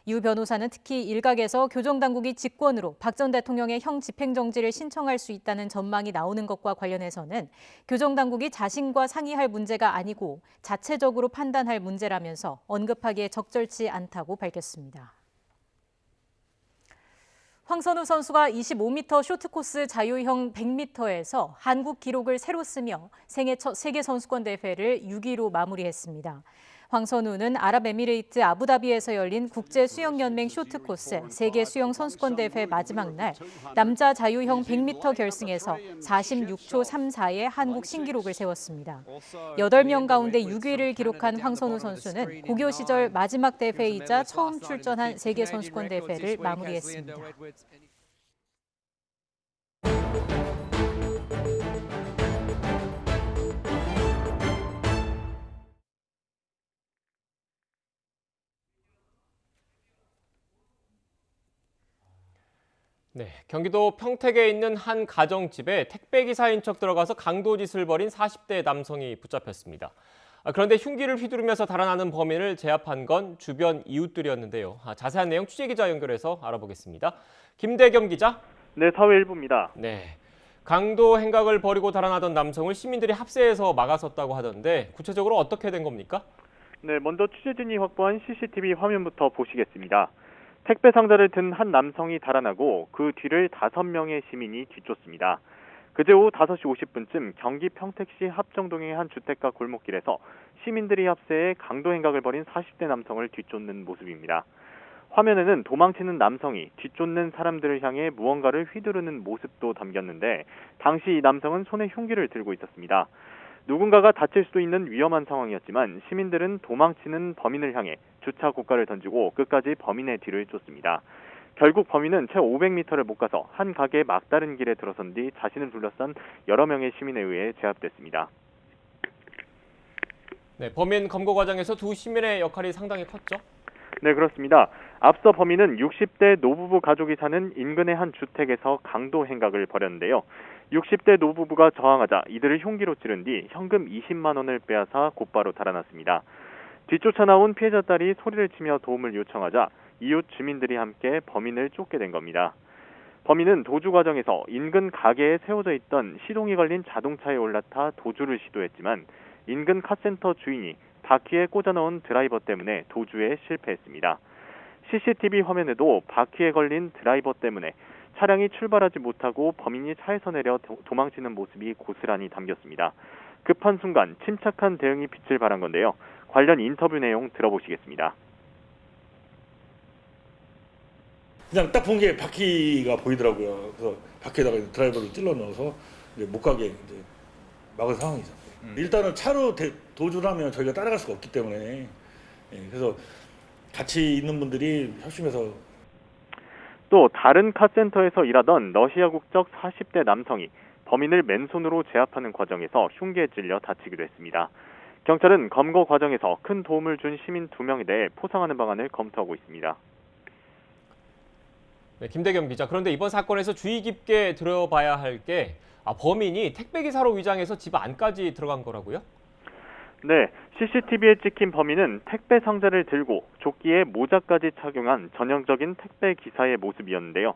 유 변호사는 특히 일각에서 교정당국이 직권으로 박 전 대통령의 형 집행정지를 신청할 수 있다는 전망이 나오는 것과 관련해서는 교정당국이 자신과 상의할 문제가 아니고 자체적으로 판단할 문제라면서 언급하기에 적절치 않다고 밝혔습니다. 황선우 선수가 25m 쇼트코스 자유형 100m에서 한국 기록을 새로 쓰며 생애 첫 세계선수권대회를 6위로 마무리했습니다. 황선우는 아랍에미레이트 아부다비에서 열린 국제수영연맹 쇼트코스 세계수영선수권대회 마지막 날 남자 자유형 100m 결승에서 46초 34의 한국 신기록을 세웠습니다. 8명 가운데 6위를 기록한 황선우 선수는 고교 시절 마지막 대회이자 처음 출전한 세계선수권대회를 마무리했습니다. 네, 경기도 평택에 있는 한 가정집에 택배기사인 척 들어가서 강도짓을 벌인 40대 남성이 붙잡혔습니다. 그런데 흉기를 휘두르면서 달아나는 범인을 제압한 건 주변 이웃들이었는데요. 자세한 내용 취재기자 연결해서 알아보겠습니다. 김대겸 기자. 네, 사회일보입니다. 네, 강도 행각을 벌이고 달아나던 남성을 시민들이 합세해서 막아섰다고 하던데 구체적으로 어떻게 된 겁니까? 네, 먼저 취재진이 확보한 CCTV 화면부터 보시겠습니다. 택배 상자를 든 한 남성이 달아나고 그 뒤를 5명의 시민이 뒤쫓습니다. 그제 오후 5시 50분쯤 경기 평택시 합정동의 한 주택가 골목길에서 시민들이 합세해 강도 행각을 벌인 40대 남성을 뒤쫓는 모습입니다. 화면에는 도망치는 남성이 뒤쫓는 사람들을 향해 무언가를 휘두르는 모습도 담겼는데 당시 이 남성은 손에 흉기를 들고 있었습니다. 누군가가 다칠 수도 있는 위험한 상황이었지만 시민들은 도망치는 범인을 향해 주차 고가를 던지고 끝까지 범인의 뒤를 쫓습니다. 결국 범인은 채 500m를 못 가서 한 가게 막다른 길에 들어선 뒤 자신을 둘러싼 여러 명의 시민에 의해 제압됐습니다. 네, 범인 검거 과정에서 두 시민의 역할이 상당히 컸죠? 네, 그렇습니다. 앞서 범인은 60대 노부부 가족이 사는 인근의 한 주택에서 강도 행각을 벌였는데요. 60대 노부부가 저항하자 이들을 흉기로 찌른 뒤 현금 20만 원을 빼앗아 곧바로 달아났습니다. 뒤쫓아 나온 피해자 딸이 소리를 치며 도움을 요청하자 이웃 주민들이 함께 범인을 쫓게 된 겁니다. 범인은 도주 과정에서 인근 가게에 세워져 있던 시동이 걸린 자동차에 올라타 도주를 시도했지만 인근 카센터 주인이 바퀴에 꽂아놓은 드라이버 때문에 도주에 실패했습니다. CCTV 화면에도 바퀴에 걸린 드라이버 때문에 차량이 출발하지 못하고 범인이 차에서 내려 도망치는 모습이 고스란히 담겼습니다. 급한 순간 침착한 대응이 빛을 발한 건데요. 관련 인터뷰 내용 들어보시겠습니다. 그냥 딱 본 게 바퀴가 보이더라고요. 그래서 바퀴에다가 드라이버를 찔러 넣어서 이제 못 가게 이제 막은 상황이죠. 일단은 차로 도주를 하면 저희가 따라갈 수가 없기 때문에 그래서 같이 있는 분들이 협심해서. 또 다른 카센터에서 일하던 러시아 국적 40대 남성이 범인을 맨손으로 제압하는 과정에서 흉기에 찔려 다치기도 했습니다. 경찰은 검거 과정에서 큰 도움을 준 시민 2명에 대해 포상하는 방안을 검토하고 있습니다. 네, 김대겸 기자. 그런데 이번 사건에서 주의 깊게 들어봐야 할 게 범인이 택배기사로 위장해서 집 안까지 들어간 거라고요? 네, CCTV에 찍힌 범인은 택배 상자를 들고 조끼에 모자까지 착용한 전형적인 택배 기사의 모습이었는데요.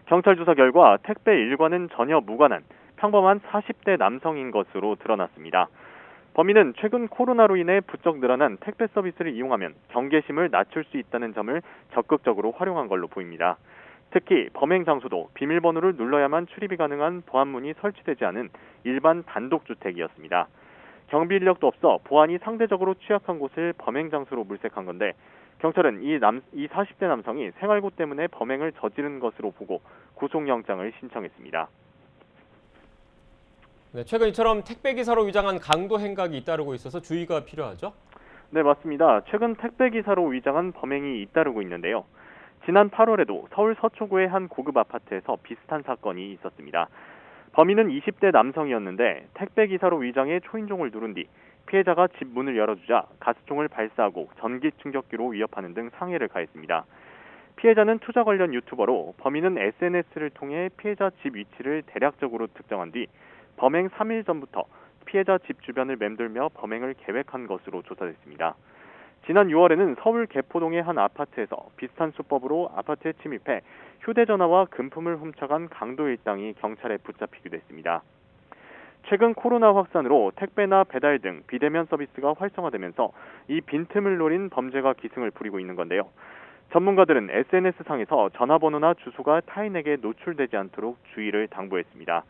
경찰 조사 결과 택배 일과는 전혀 무관한 평범한 40대 남성인 것으로 드러났습니다. 범인은 최근 코로나로 인해 부쩍 늘어난 택배 서비스를 이용하면 경계심을 낮출 수 있다는 점을 적극적으로 활용한 걸로 보입니다. 특히 범행 장소도 비밀번호를 눌러야만 출입이 가능한 보안문이 설치되지 않은 일반 단독주택이었습니다. 경비 인력도 없어 보안이 상대적으로 취약한 곳을 범행 장소로 물색한 건데 경찰은 이 40대 남성이 생활고 때문에 범행을 저지른 것으로 보고 구속영장을 신청했습니다. 네, 최근 이처럼 택배기사로 위장한 강도 행각이 잇따르고 있어서 주의가 필요하죠? 네, 맞습니다. 최근 택배기사로 위장한 범행이 잇따르고 있는데요. 지난 8월에도 서울 서초구의 한 고급 아파트에서 비슷한 사건이 있었습니다. 범인은 20대 남성이었는데 택배기사로 위장해 초인종을 누른 뒤 피해자가 집 문을 열어주자 가스총을 발사하고 전기 충격기로 위협하는 등 상해를 가했습니다. 피해자는 투자 관련 유튜버로 범인은 SNS를 통해 피해자 집 위치를 대략적으로 특정한 뒤 범행 3일 전부터 피해자 집 주변을 맴돌며 범행을 계획한 것으로 조사됐습니다. 지난 6월에는 서울 개포동의 한 아파트에서 비슷한 수법으로 아파트에 침입해 휴대전화와 금품을 훔쳐간 강도 일당이 경찰에 붙잡히기도 했습니다. 최근 코로나 확산으로 택배나 배달 등 비대면 서비스가 활성화되면서 이 빈틈을 노린 범죄가 기승을 부리고 있는 건데요. 전문가들은 SNS상에서 전화번호나 주소가 타인에게 노출되지 않도록 주의를 당부했습니다.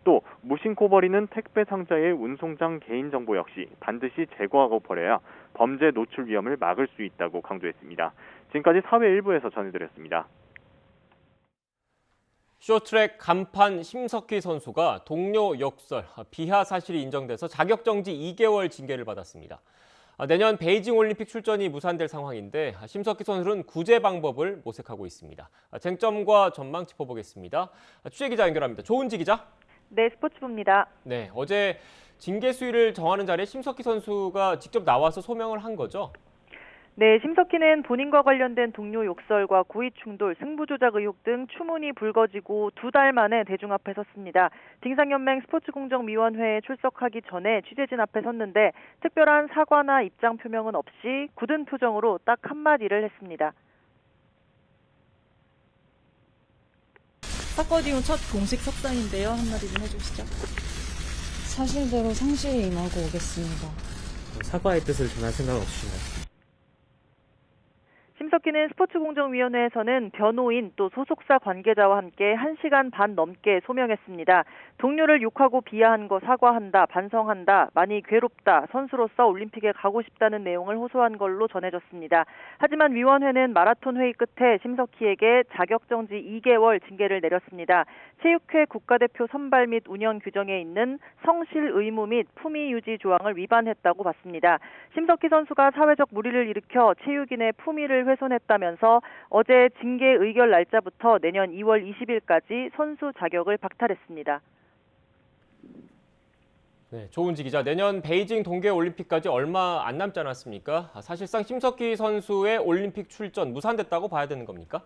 또 무심코 버리는 택배 상자의 운송장 개인정보 역시 반드시 제거하고 버려야 범죄 노출 위험을 막을 수 있다고 강조했습니다. 지금까지 사회 일부에서 전해드렸습니다. 쇼트랙 간판 심석희 선수가 동료 욕설, 비하 사실이 인정돼서 자격정지 2개월 징계를 받았습니다. 내년 베이징 올림픽 출전이 무산될 상황인데 심석희 선수는 구제 방법을 모색하고 있습니다. 쟁점과 전망 짚어보겠습니다. 취재기자 연결합니다. 조은지 기자. 네, 스포츠부입니다. 네, 어제 징계 수위를 정하는 자리에 심석희 선수가 직접 나와서 소명을 한 거죠? 네, 심석희는 본인과 관련된 동료 욕설과 고의 충돌, 승부 조작 의혹 등 추문이 불거지고 2달 만에 대중 앞에 섰습니다. 빙상연맹 스포츠공정위원회에 출석하기 전에 취재진 앞에 섰는데 특별한 사과나 입장 표명은 없이 굳은 표정으로 딱 한마디를 했습니다. 사건 이후 첫 공식 석상인데요. 한마디 좀 해주시죠. 사실대로 성실히 임하고 오겠습니다. 사과의 뜻을 전할 생각은 없으신가요? 심석희는 스포츠공정위원회에서는 변호인 또 소속사 관계자와 함께 1시간 반 넘게 소명했습니다. 동료를 욕하고 비하한 거 사과한다, 반성한다, 많이 괴롭다, 선수로서 올림픽에 가고 싶다는 내용을 호소한 걸로 전해졌습니다. 하지만 위원회는 마라톤 회의 끝에 심석희에게 자격정지 2개월 징계를 내렸습니다. 체육회 국가대표 선발 및 운영 규정에 있는 성실 의무 및 품위 유지 조항을 위반했다고 봤습니다. 심석희 선수가 사회적 물의를 일으켜 체육인의 품위를 훼손했다면서 어제 징계 의결 날짜부터 내년 2월 20일까지 선수 자격을 박탈했습니다. 네, 조은지 기자. 내년 베이징 동계올림픽까지 얼마 안 남지 않았습니까? 사실상 심석희 선수의 올림픽 출전 무산됐다고 봐야 되는 겁니까?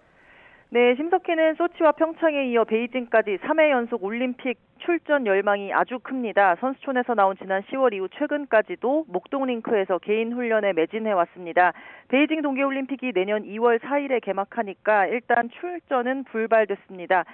네, 심석희는 소치와 평창에 이어 베이징까지 3회 연속 올림픽 출전 열망이 아주 큽니다. 선수촌에서 나온 지난 10월 이후 최근까지도 목동링크에서 개인 훈련에 매진해왔습니다. 베이징 동계올림픽이 내년 2월 4일에 개막하니까 일단 출전은 불발됐습니다.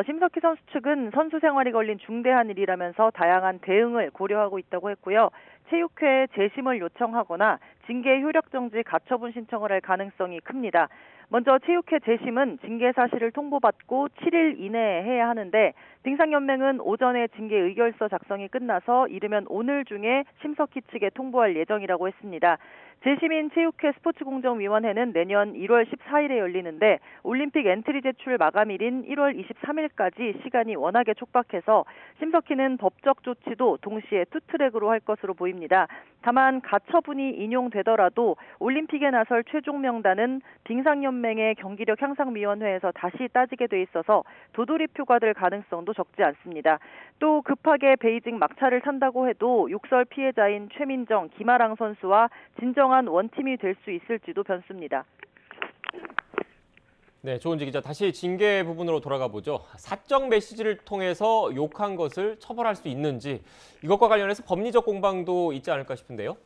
심석희 선수 측은 선수 생활이 걸린 중대한 일이라면서 다양한 대응을 고려하고 있다고 했고요. 체육회에 재심을 요청하거나 징계 효력정지 가처분 신청을 할 가능성이 큽니다. 먼저 체육회 재심은 징계 사실을 통보받고 7일 이내에 해야 하는데 빙상연맹은 오전에 징계 의결서 작성이 끝나서 이르면 오늘 중에 심석희 측에 통보할 예정이라고 했습니다. 제시민체육회 스포츠공정위원회는 내년 1월 14일에 열리는데 올림픽 엔트리 제출 마감일인 1월 23일까지 시간이 워낙에 촉박해서 심석희는 법적 조치도 동시에 투트랙으로 할 것으로 보입니다. 다만 가처분이 인용되더라도 올림픽에 나설 최종 명단은 빙상연맹의 경기력 향상위원회에서 다시 따지게 돼 있어서 도돌이표가 될 가능성도 적지 않습니다. 또 급하게 베이징 막차를 탄다고 해도 욕설 피해자인 최민정, 김아랑 선수와 진정한 원팀이 될 수 있을지도 변수입니다. 네, 조은지 기자, 다시 징계 부분으로 돌아가 보죠. 사적 메시지를 통해서 욕한 것을 처벌할 수 있는지, 이것과 관련해서 법리적 공방도 있지 않을까 싶은데요.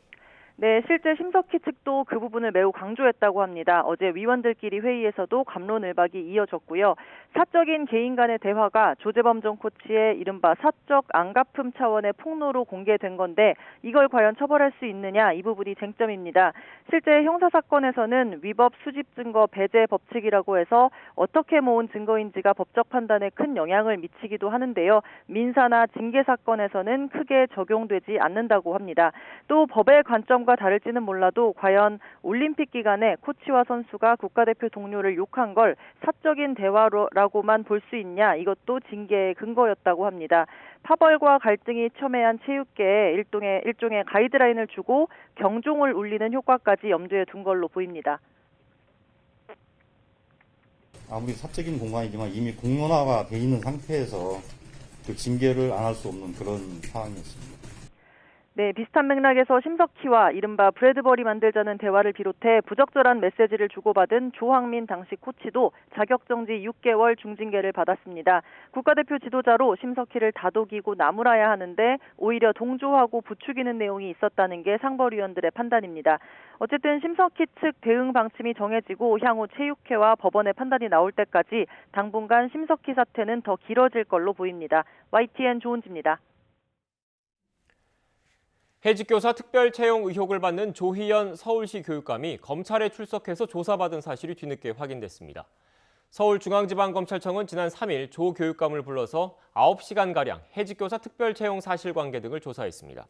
네, 실제 심석희 측도 그 부분을 매우 강조했다고 합니다. 어제 위원들끼리 회의에서도 갑론을박이 이어졌고요. 사적인 개인 간의 대화가 조재범 전 코치의 이른바 사적 안갚음 차원의 폭로로 공개된 건데 이걸 과연 처벌할 수 있느냐, 이 부분이 쟁점입니다. 실제 형사사건에서는 위법 수집 증거 배제 법칙이라고 해서 어떻게 모은 증거인지가 법적 판단에 큰 영향을 미치기도 하는데요. 민사나 징계 사건에서는 크게 적용되지 않는다고 합니다. 또 법의 관점과 다를지는 몰라도 과연 올림픽 기간에 코치와 선수가 국가대표 동료를 욕한 걸 사적인 대화라고만 볼 수 있냐, 이것도 징계의 근거였다고 합니다. 파벌과 갈등이 첨예한 체육계에 일종의 가이드라인을 주고 경종을 울리는 효과까지 염두에 둔 걸로 보입니다. 아무리 사적인 공간이지만 이미 공론화가 돼 있는 상태에서 그 징계를 안 할 수 없는 그런 상황이었습니다. 네, 비슷한 맥락에서 심석희와 이른바 브래드버리 만들자는 대화를 비롯해 부적절한 메시지를 주고받은 조항민 당시 코치도 자격정지 6개월 중징계를 받았습니다. 국가대표 지도자로 심석희를 다독이고 나무라야 하는데 오히려 동조하고 부추기는 내용이 있었다는 게 상벌위원들의 판단입니다. 어쨌든 심석희 측 대응 방침이 정해지고 향후 체육회와 법원의 판단이 나올 때까지 당분간 심석희 사태는 더 길어질 걸로 보입니다. YTN 조은지입니다. 해직교사 특별 채용 의혹을 받는 조희연 서울시 교육감이 검찰에 출석해서 조사받은 사실이 뒤늦게 확인됐습니다. 서울중앙지방검찰청은 지난 3일 조 교육감을 불러서 9시간가량 해직교사 특별 채용 사실관계 등을 조사했습니다.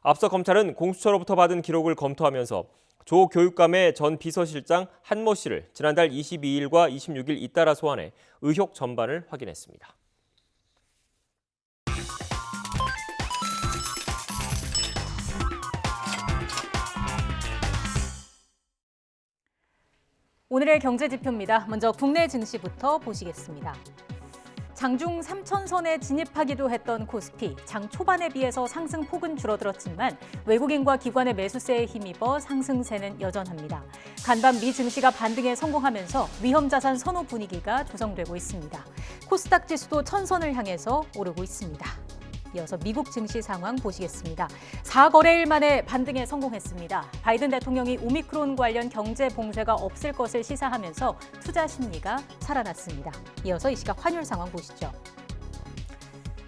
앞서 검찰은 공수처로부터 받은 기록을 검토하면서 조 교육감의 전 비서실장 한모 씨를 지난달 22일과 26일 잇따라 소환해 의혹 전반을 확인했습니다. 오늘의 경제지표입니다. 먼저 국내 증시부터 보시겠습니다. 장중 3,000선에 진입하기도 했던 코스피, 장 초반에 비해서 상승폭은 줄어들었지만 외국인과 기관의 매수세에 힘입어 상승세는 여전합니다. 간밤 미 증시가 반등에 성공하면서 위험자산 선호 분위기가 조성되고 있습니다. 코스닥 지수도 1,000선을 향해서 오르고 있습니다. 이어서 미국 증시 상황 보시겠습니다. 4거래일 만에 반등에 성공했습니다. 바이든 대통령이 오미크론 관련 경제 봉쇄가 없을 것을 시사하면서 투자 심리가 살아났습니다. 이어서 이 시각 환율 상황 보시죠.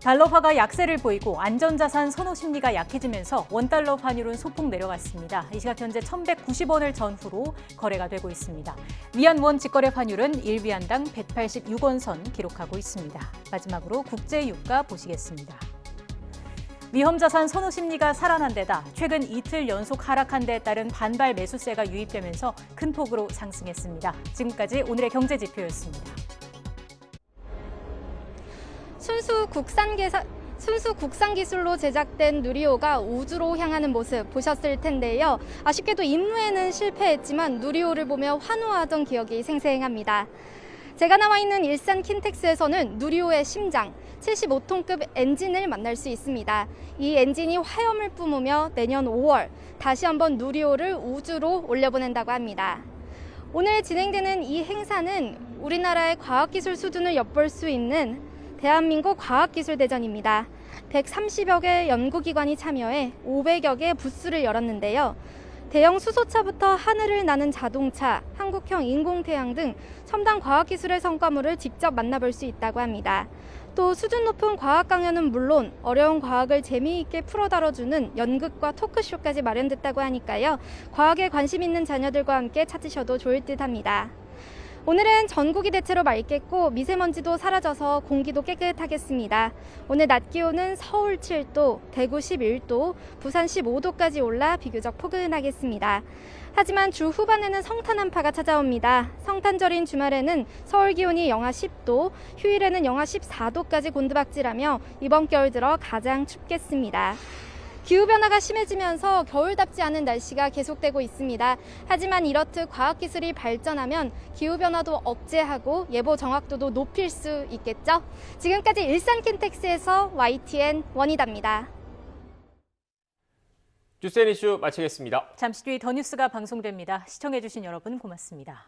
달러화가 약세를 보이고 안전자산 선호 심리가 약해지면서 원달러 환율은 소폭 내려갔습니다. 이 시각 현재 1,190원을 전후로 거래가 되고 있습니다. 위안원 직거래 환율은 1위안당 186원 선 기록하고 있습니다. 마지막으로 국제유가 보시겠습니다. 위험자산 선호 심리가 살아난 데다 최근 이틀 연속 하락한 데에 따른 반발 매수세가 유입되면서 큰 폭으로 상승했습니다. 지금까지 오늘의 경제지표였습니다. 순수 국산 기술로 제작된 누리호가 우주로 향하는 모습 보셨을 텐데요. 아쉽게도 임무에는 실패했지만 누리호를 보며 환호하던 기억이 생생합니다. 제가 나와 있는 일산 킨텍스에서는 누리호의 심장, 75톤급 엔진을 만날 수 있습니다. 이 엔진이 화염을 뿜으며 내년 5월 다시 한번 누리호를 우주로 올려보낸다고 합니다. 오늘 진행되는 이 행사는 우리나라의 과학기술 수준을 엿볼 수 있는 대한민국 과학기술대전입니다. 130여 개 연구기관이 참여해 500여 개 부스를 열었는데요. 대형 수소차부터 하늘을 나는 자동차, 한국형 인공태양 등 첨단 과학기술의 성과물을 직접 만나볼 수 있다고 합니다. 또 수준 높은 과학 강연은 물론 어려운 과학을 재미있게 풀어 다뤄주는 연극과 토크쇼까지 마련됐다고 하니까요. 과학에 관심 있는 자녀들과 함께 찾으셔도 좋을 듯합니다. 오늘은 전국이 대체로 맑겠고 미세먼지도 사라져서 공기도 깨끗하겠습니다. 오늘 낮 기온은 서울 7도, 대구 11도, 부산 15도까지 올라 비교적 포근하겠습니다. 하지만 주 후반에는 성탄 한파가 찾아옵니다. 성탄절인 주말에는 서울 기온이 영하 10도, 휴일에는 영하 14도까지 곤두박질하며 이번 겨울 들어 가장 춥겠습니다. 기후변화가 심해지면서 겨울답지 않은 날씨가 계속되고 있습니다. 하지만 이렇듯 과학기술이 발전하면 기후변화도 억제하고 예보 정확도도 높일 수 있겠죠? 지금까지 일산 킨텍스에서 YTN 원희다입니다. 주스앤 이슈 마치겠습니다. 잠시 뒤 더 뉴스가 방송됩니다. 시청해주신 여러분 고맙습니다.